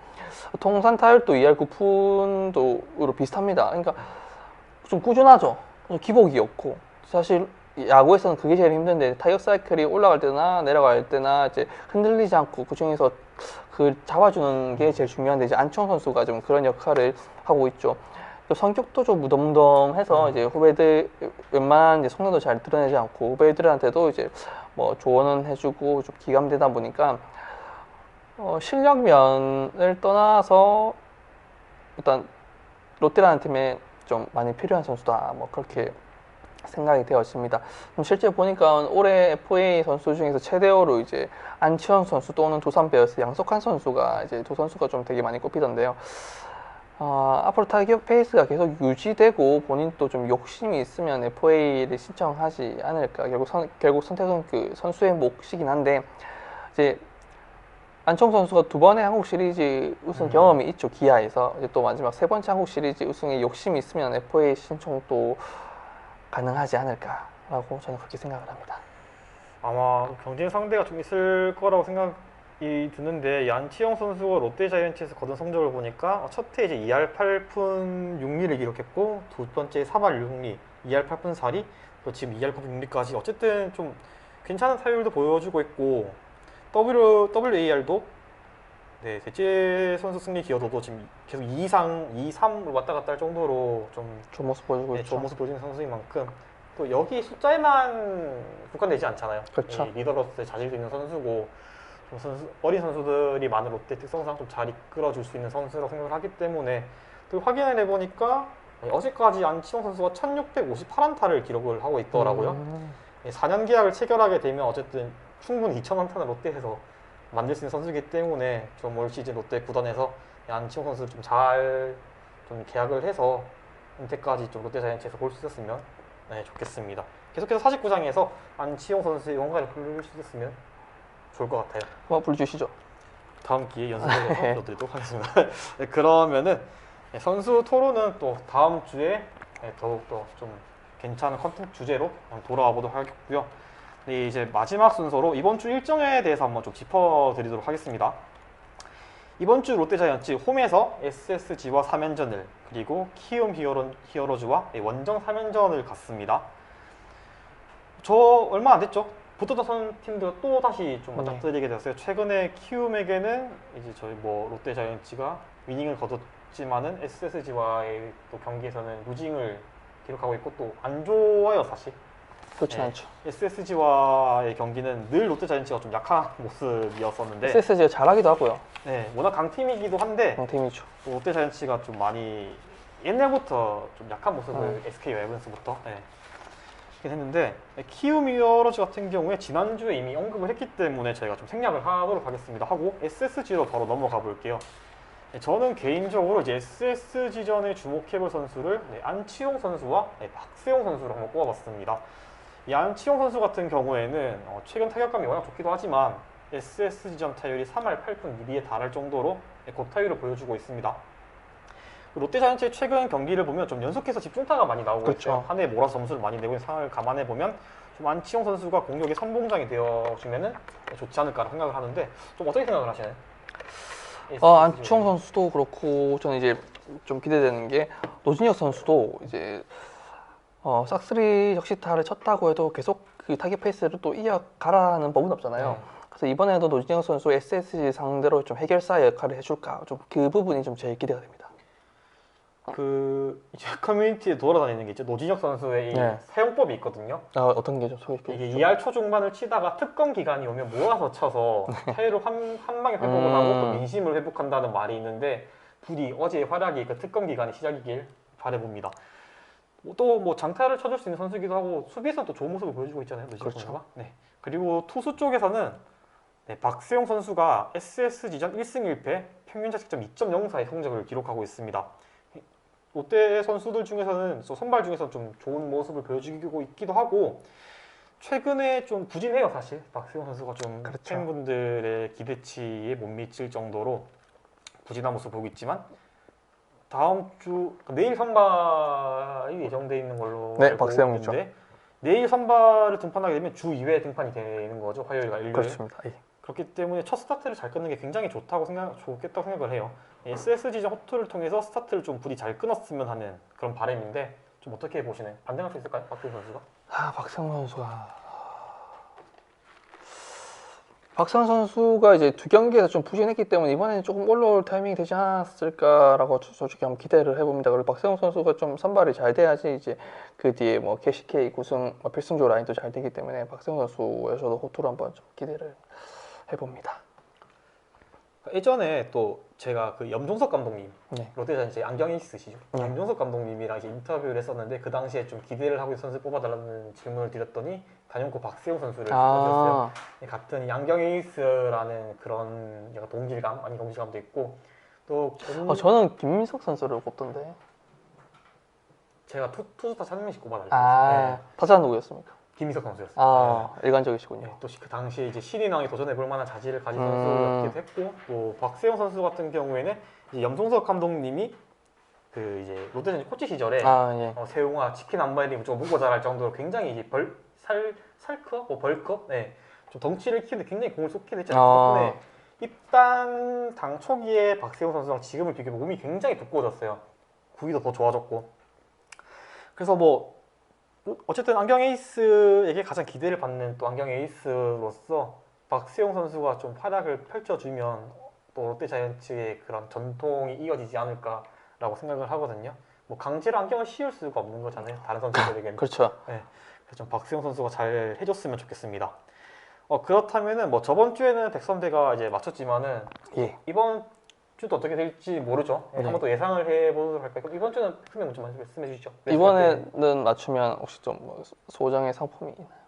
통산 타율도 2할 9푼도로 비슷합니다. 그러니까 좀 꾸준하죠. 기복이 없고 사실 야구에서는 그게 제일 힘든데 타격 사이클이 올라갈 때나 내려갈 때나 이제 흔들리지 않고 그 중에서 그 잡아주는 게 제일 중요한데 이제 안치홍 선수가 좀 그런 역할을 하고 있죠. 또 성격도 좀 무덤덤해서 이제 후배들 웬만한 이제 속내도 잘 드러내지 않고 후배들한테도 이제 뭐 조언은 해주고 좀 기감되다 보니까 실력 면을 떠나서 일단 롯데라는 팀에 좀 많이 필요한 선수다 뭐 그렇게 생각이 되었습니다. 실제 보니까 올해 FA 선수 중에서 최대어로 이제 안치홍 선수 또는 두산 베어스 양석환 선수가 이제 두 선수가 좀 되게 많이 꼽히던데요. 앞으로 타격 페이스가 계속 유지되고 본인도 좀 욕심이 있으면 FA를 신청하지 않을까. 결국 선택은 그 선수의 몫이긴 한데 이제 안치홍 선수가 두 번의 한국 시리즈 우승 경험이 있죠. 기아에서 이제 또 마지막 세 번째 한국 시리즈 우승에 욕심이 있으면 FA 신청도 가능하지 않을까라고 저는 그렇게 생각을 합니다. 아마 경쟁 상대가 좀 있을 거라고 생각이 드는데 이 안치홍 선수가 롯데자이언츠에서 거둔 성적을 보니까 첫해 이제 2할 8푼 6리를 기록했고 두 번째 3할 6리, 2할 8푼 4리, 또 지금 2할 8푼 6리까지 어쨌든 좀 괜찮은 타율도 보여주고 있고 WAR도 네, 셋째 선수 승리 기여도도 지금 계속 2 이상, 2, 3으로 왔다 갔다 할 정도로 좀 좋은 모습 보여주고 네, 있죠. 좋은 모습 보여주는 선수인 만큼 또 여기 숫자에만 국한되지 않잖아요. 그렇죠. 이 리더로서의 자질도 있는 선수고 좀 어린 선수들이 많은 롯데 특성상 좀 잘 이끌어줄 수 있는 선수라고 생각을 하기 때문에 또 확인을 해보니까 어제까지 안치홍 선수가 1658안타를 기록을 하고 있더라고요. 4년 계약을 체결하게 되면 어쨌든 충분히 2000안타는 롯데에서 만들 수 있는 선수이기 때문에 좀 올 시즌 롯데 구단에서 안치홍 선수 좀 잘 좀 계약을 해서 은퇴까지 좀 롯데자이언츠에서 볼 수 있었으면 네, 좋겠습니다. 계속해서 49장에서 안치홍 선수의 원가를 부를 수 있었으면 좋을 것 같아요. 한번 불주시죠. 다음 기회에 연습해서 보여드리도록 하겠습니다. 네, 그러면은 선수 토론은 또 다음 주에 더욱더 좀 괜찮은 컨텐츠 주제로 돌아와 보도록 하겠고요. 네, 이제 마지막 순서로 이번 주 일정에 대해서 한번 좀 짚어드리도록 하겠습니다. 이번 주 롯데자이언츠 홈에서 SSG와 3연전을 그리고 키움 히어로즈와 원정 3연전을 갔습니다. 저 얼마 안 됐죠? 붙었던 팀들 또 다시 좀 맞닥뜨리게 됐어요. 최근에 키움에게는 이제 저희 뭐 롯데자이언츠가 위닝을 거뒀지만은 SSG와의 또 경기에서는 루징을 기록하고 있고 또 안 좋아요 사실. 그렇진 않죠. SSG와의 경기는 늘 롯데자이언츠가 좀 약한 모습이었었는데 SSG가 잘하기도 하고요. 네, 워낙 강팀이기도 한데 강팀이죠. 또 롯데자이언츠가 좀 많이 옛날부터 좀 약한 모습을 SK 와이번스부터 했는데 키움 히어로즈 같은 경우에 지난주에 이미 언급을 했기 때문에 저희가 좀 생략을 하도록 하겠습니다. 하고 SSG로 바로 넘어가 볼게요. 저는 개인적으로 이제 SSG전에 주목해볼 선수를 안치홍 선수와 박세용 선수를 한번 꼽아봤습니다. 이 안치홍 선수 같은 경우에는 최근 타격감이 워낙 좋기도 하지만 SSG전 타율이 3할 8푼 2리에 달할 정도로 고타율을 보여주고 있습니다. 롯데자이언츠의 최근 경기를 보면 좀 연속해서 집중타가 많이 나오고 그렇죠. 있어요. 한 해에 몰아서 점수를 많이 내고 있는 상황을 감안해 보면 좀 안치홍 선수가 공격의 선봉장이 되어주면은 좋지 않을까 생각을 하는데 좀 어떻게 생각을 하시나요? 안치홍 선수도 그렇고 저는 이제 좀 기대되는 게 노진혁 선수도 이제 싹쓸이 적시타를 쳤다고 해도 계속 그 타격 페이스를 또 이어가라는 법은 없잖아요. 그래서 이번에도 노진혁 선수 SSG 상대로 좀 해결사 역할을 해줄까 좀 그 부분이 좀 제일 기대가 됩니다. 이제 커뮤니티에 돌아다니는 게 있죠. 노진혁 선수의 이 네. 사용법이 있거든요. 어떤 게 좀 소개해 이게 주시죠? 2할 초중반을 치다가 특검 기간이 오면 모아서 쳐서 타율을 한 방에 회복을 하고 또 민심을 회복한다는 말이 있는데 부디 어제의 활약이 그 특검 기간이 시작이길 바라봅니다. 또 뭐 장타를 쳐줄 수 있는 선수이기도 하고 수비에서는 또 좋은 모습을 보여주고 있잖아요. 노진혁 그렇죠. 선수가. 네. 그리고 투수 쪽에서는 네, 박세용 선수가 SSG전 1승 1패 평균 자책점 2.04의 성적을 기록하고 있습니다. 롯데 선수들 중에서는 선발 중에서 좀 좋은 모습을 보여주고 있기도 하고 최근에 좀 부진해요. 사실 박세용 선수가 좀 그렇죠. 팬분들의 기대치에 못 미칠 정도로 부진한 모습을 보이고 있지만 다음 주 내일 선발이 예정돼 있는 걸로 네, 알고 박세용이죠. 있는데 내일 선발을 등판하게 되면 주 2회 등판이 되는 거죠. 화요일과 일요일. 그렇습니다. 예. 그렇기 때문에 첫 스타트를 잘 끊는 게 굉장히 좋겠다고 생각을 해요. SSG전 호투를 통해서 스타트를 좀 부디 잘 끊었으면 하는 그런 바람인데 좀 어떻게 보시나요? 반등할 수 있을까요? 박세용 선수가? 박세웅 선수가 이제 두 경기에서 좀 부진했기 때문에 이번에는 조금 올라올 타이밍이 되지 않았을까라고 솔직히 한번 기대를 해봅니다. 그리고 박세웅 선수가 좀 선발이 잘 돼야지 이제 그 뒤에 뭐 KCK 우승 필승조 라인도 잘 되기 때문에 박세웅 선수에서도 호투를 한번 좀 기대를 해봅니다. 예전에 또 제가 그 염종석 감독님, 네. 롯데자이언츠 안경이 있으시죠? 네. 염종석 감독님이랑 이제 인터뷰를 했었는데 그 당시에 좀 기대를 하고 선수 뽑아달라는 질문을 드렸더니 단연코 박세용 선수를 뽑아주셨어요. 같은 양경 에이스라는 그런 약간 동질감, 아니 동질감도 있고 또 저는 김민석 선수를 꼽던데. 제가 투수타 차명식 꼽아달라고 타자 누구였습니까? 김희석 선수였어요. 일관적이시군요. 또 그 당시에 이제 신인왕에 도전해볼 만한 자질을 가진 선수였기도 했고 또 박세용 선수 같은 경우에는 이제 염종석 감독님이 그 이제 롯데전지 코치 시절에 세용아 치킨 한 마리 좀 먹고 자랄 정도로 굉장히 이제 살크업, 벌크업, 좀 덩치를 키우는데 굉장히 공을 쏟게 됐잖아요. 덕분에 입단 당 초기에 박세용 선수랑 지금을 비교해보면 몸이 굉장히 두꺼워졌어요. 구위도 더 좋아졌고. 그래서 뭐 어쨌든 안경 에이스에게 가장 기대를 받는 또 안경 에이스로서 박세용 선수가 좀 활약을 펼쳐주면 또 롯데자이언츠의 그런 전통이 이어지지 않을까라고 생각을 하거든요. 뭐 강제로 안경을 씌울 수가 없는 거잖아요. 다른 선수들에게는. 그렇죠. 그래서 좀 박세용 선수가 잘 해줬으면 좋겠습니다. 그렇다면은 뭐 저번 주에는 백선배가 이제 맞췄지만은 이번 주도 어떻게 될지 모르죠. 한번 또 예상을 해보도록 할까요? 그럼 이번 주는 설명 좀 말씀해 주시죠. 이번에는 맞추면 혹시 좀 뭐 소정의 상품이 있나요?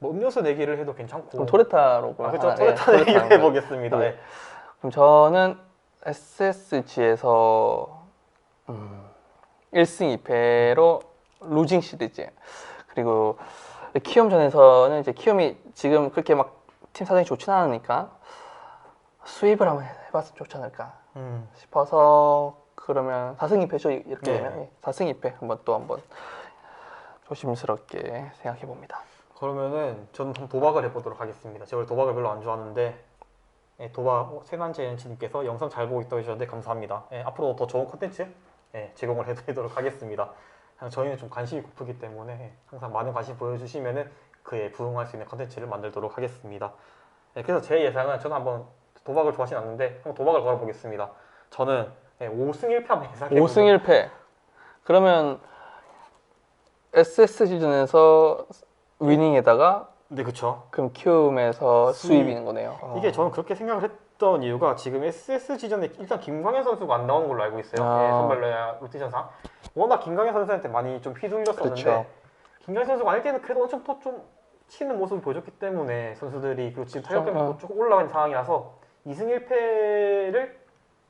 뭐 음료수 내기를 해도 괜찮고. 그럼 토레타로 그렇죠. 토레타 내기를 해보겠습니다. 그럼 저는 SSG에서 1승 2패로 루징 시리즈. 그리고 키움전에서는 이제 키움이 지금 그렇게 막 팀 사정이 좋진 않으니까 수입을 한번 해봤으면 좋지 않을까 싶어서 그러면 4승 2패죠. 이렇게 되면 4승 2패 한번 조심스럽게 생각해 봅니다. 그러면은 저는 도박을 해보도록 하겠습니다. 제가 원래 도박을 별로 안 좋아하는데 도박 세난제연치님께서 영상 잘 보고 있다고 해주셨는데 감사합니다. 앞으로 더 좋은 콘텐츠 제공을 해드리도록 하겠습니다. 저희는 좀 관심이 고프기 때문에 항상 많은 관심 보여주시면은 그에 부응할 수 있는 콘텐츠를 만들도록 하겠습니다. 그래서 제 예상은 저는 한번 도박을 좋아하진 않는데 한번 도박을 걸어보겠습니다. 저는 5승 1패 한번 예상해보면 5승 1패. 그러면 SSG전에서 위닝에다가 그쵸. 그럼 키움에서 수입인 거네요. 이게 저는 그렇게 생각을 했던 이유가 지금 SSG전에 일단 김광현 선수가 안 나오는 걸로 알고 있어요. 선발로야 로테이션상. 워낙 김광현 선수한테 많이 좀 휘둘렸었는데 그렇죠. 김광현 선수가 아닐 때는 그래도 엄청 또 좀 치는 모습을 보여줬기 때문에 선수들이 그리고 지금 타격감이 쭉 올라가는 상황이라서 2승 1패를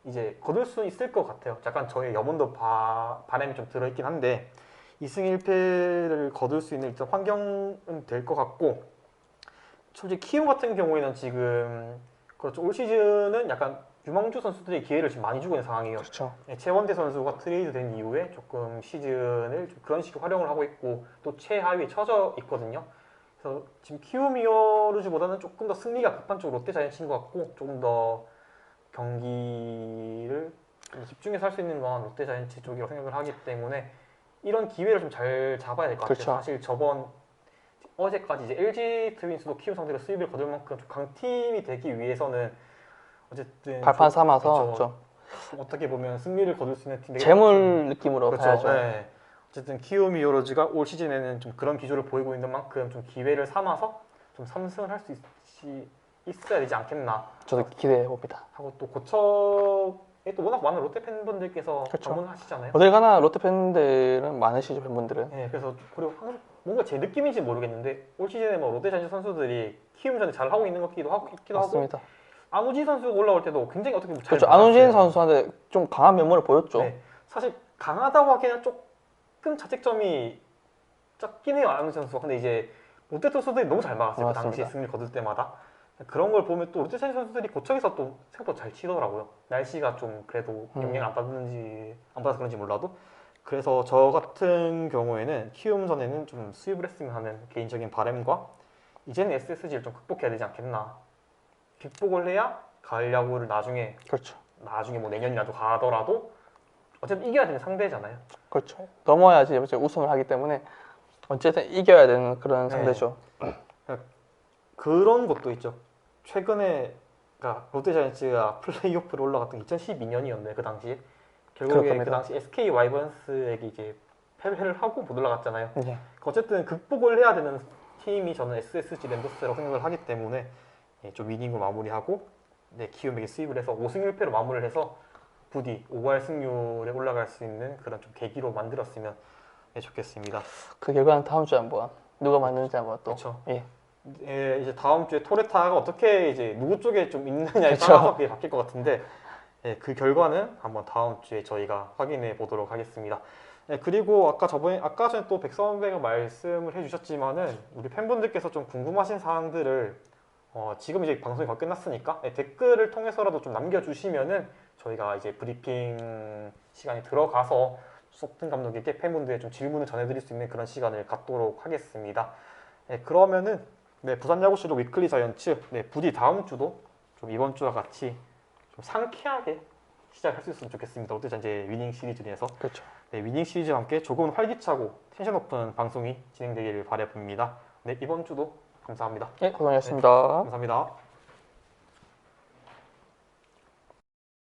이제 거둘 수 있을 것 같아요. 약간 저의 염원도 바람이 좀 들어있긴 한데 2승 1패를 거둘 수 있는 일단 환경은 될 것 같고 솔직히 키움 같은 경우에는 지금 그렇죠. 올 시즌은 약간 유망주 선수들이 기회를 지금 많이 주고 있는 상황이에요. 그렇죠. 최원대 선수가 트레이드 된 이후에 조금 시즌을 좀 그런 식으로 활용을 하고 있고 또 최하위에 처져 있거든요. 그래서 지금 키움 히어로즈보다는 조금 더 승리가 급한 쪽 롯데 자이언츠인 것 같고 조금 더 경기를 좀 집중해서 할 수 있는 건 롯데 자이언츠 쪽이라고 생각을 하기 때문에 이런 기회를 좀 잘 잡아야 될 것 같아요. 그렇죠. 사실 어제까지 이제 LG 트윈스도 키움 상대로 수입을 거둘 만큼 좀 강팀이 되기 위해서는 어쨌든 발판 삼아서 그렇죠. 어떻게 보면 승리를 거둘 수 있는 팀이 재물 느낌으로 그렇죠. 가야죠. 네. 어쨌든 키움 히어로즈가 올 시즌에는 좀 그런 비주얼을 보이고 있는 만큼 좀 기회를 삼아서 좀 3승을 할 수 있어야 되지 않겠나 저도 기대해 봅니다. 하고 또 고척에 또 워낙 많은 롯데 팬분들께서 그렇죠. 방문하시잖아요. 어딜 가나 롯데 팬들은 많으시죠, 팬분들은. 네, 그래서 그리고 뭔가 제 느낌인지 모르겠는데 올 시즌에 뭐 롯데 자이언츠 선수들이 키움전에 잘 하고 있는 것 같기도 하고 맞습니다. 안우진 선수가 올라올 때도 굉장히 어떻게 보면 잘 그렇죠. 맞았어요. 안우진 선수한테 좀 강한 면모를 보였죠. 네, 사실 강하다고 하기에는 조금 자책점이 적긴 해요, 안우진 선수가. 근데 이제 롯데 선수들이 너무 잘 막았어요. 그 맞습니다. 당시에 승리를 거둘 때마다. 그런 걸 보면 또 롯데 선수들이 고척에서 또 생각보다 잘 치더라고요. 날씨가 좀 그래도 영향을 안 받는지 안 받아서 그런지 몰라도. 그래서 저 같은 경우에는 키움전에는 좀 수입을 했으면 하는 개인적인 바람과 이제는 SSG를 좀 극복해야 되지 않겠나. 극복을 해야 가을 야구를 나중에 그렇죠. 뭐 내년이라도 가더라도 어쨌든 이겨야 되는 상대잖아요. 그렇죠. 넘어야지 이제 우승을 하기 때문에 어쨌든 이겨야 되는 그런 네. 상대죠. 그런 것도 있죠. 최근에 그러니까 롯데자이언츠가 플레이오프를 올라갔던 2012년이었는데 그 당시에 결국에 그럴 겁니다. 그 당시 SK 와이번스에게 이제 패배를 하고 못 올라갔잖아요. 네. 어쨌든 극복을 해야 되는 팀이 저는 SSG 랜더스라고 생각을 하기 때문에 좀 위닝으로 마무리하고 키움에게 수입을 해서 5승 1패로 마무리를 해서 부디 5할 승률에 올라갈 수 있는 그런 좀 계기로 만들었으면 좋겠습니다. 그 결과는 다음 주에 한번 누가 맞는지 한번 또. 그렇죠. 예. 이제 다음 주에 토레타가 어떻게 이제 누구 쪽에 좀 있느냐에 그쵸. 따라서 그게 바뀔 것 같은데 그 결과는 한번 다음 주에 저희가 확인해 보도록 하겠습니다. 그리고 아까 전에 또 백선배가 말씀을 해주셨지만은 우리 팬분들께서 좀 궁금하신 사항들을 지금 이제 방송이 거의 끝났으니까 댓글을 통해서라도 좀 남겨주시면은 저희가 이제 브리핑 시간이 들어가서 소프트 감독에게 팬분들의 좀 질문을 전해드릴 수 있는 그런 시간을 갖도록 하겠습니다. 그러면은 부산 야구실록 위클리 자이언츠 부디 다음 주도 좀 이번 주와 같이 좀 상쾌하게 시작할 수 있으면 좋겠습니다. 롯데 이제 위닝 시리즈 중에서 그렇죠. 위닝 시리즈와 함께 조금 활기차고 텐션 높은 방송이 진행되기를 바라봅니다. 이번 주도 감사합니다. 예, 고생하셨습니다. 감사합니다.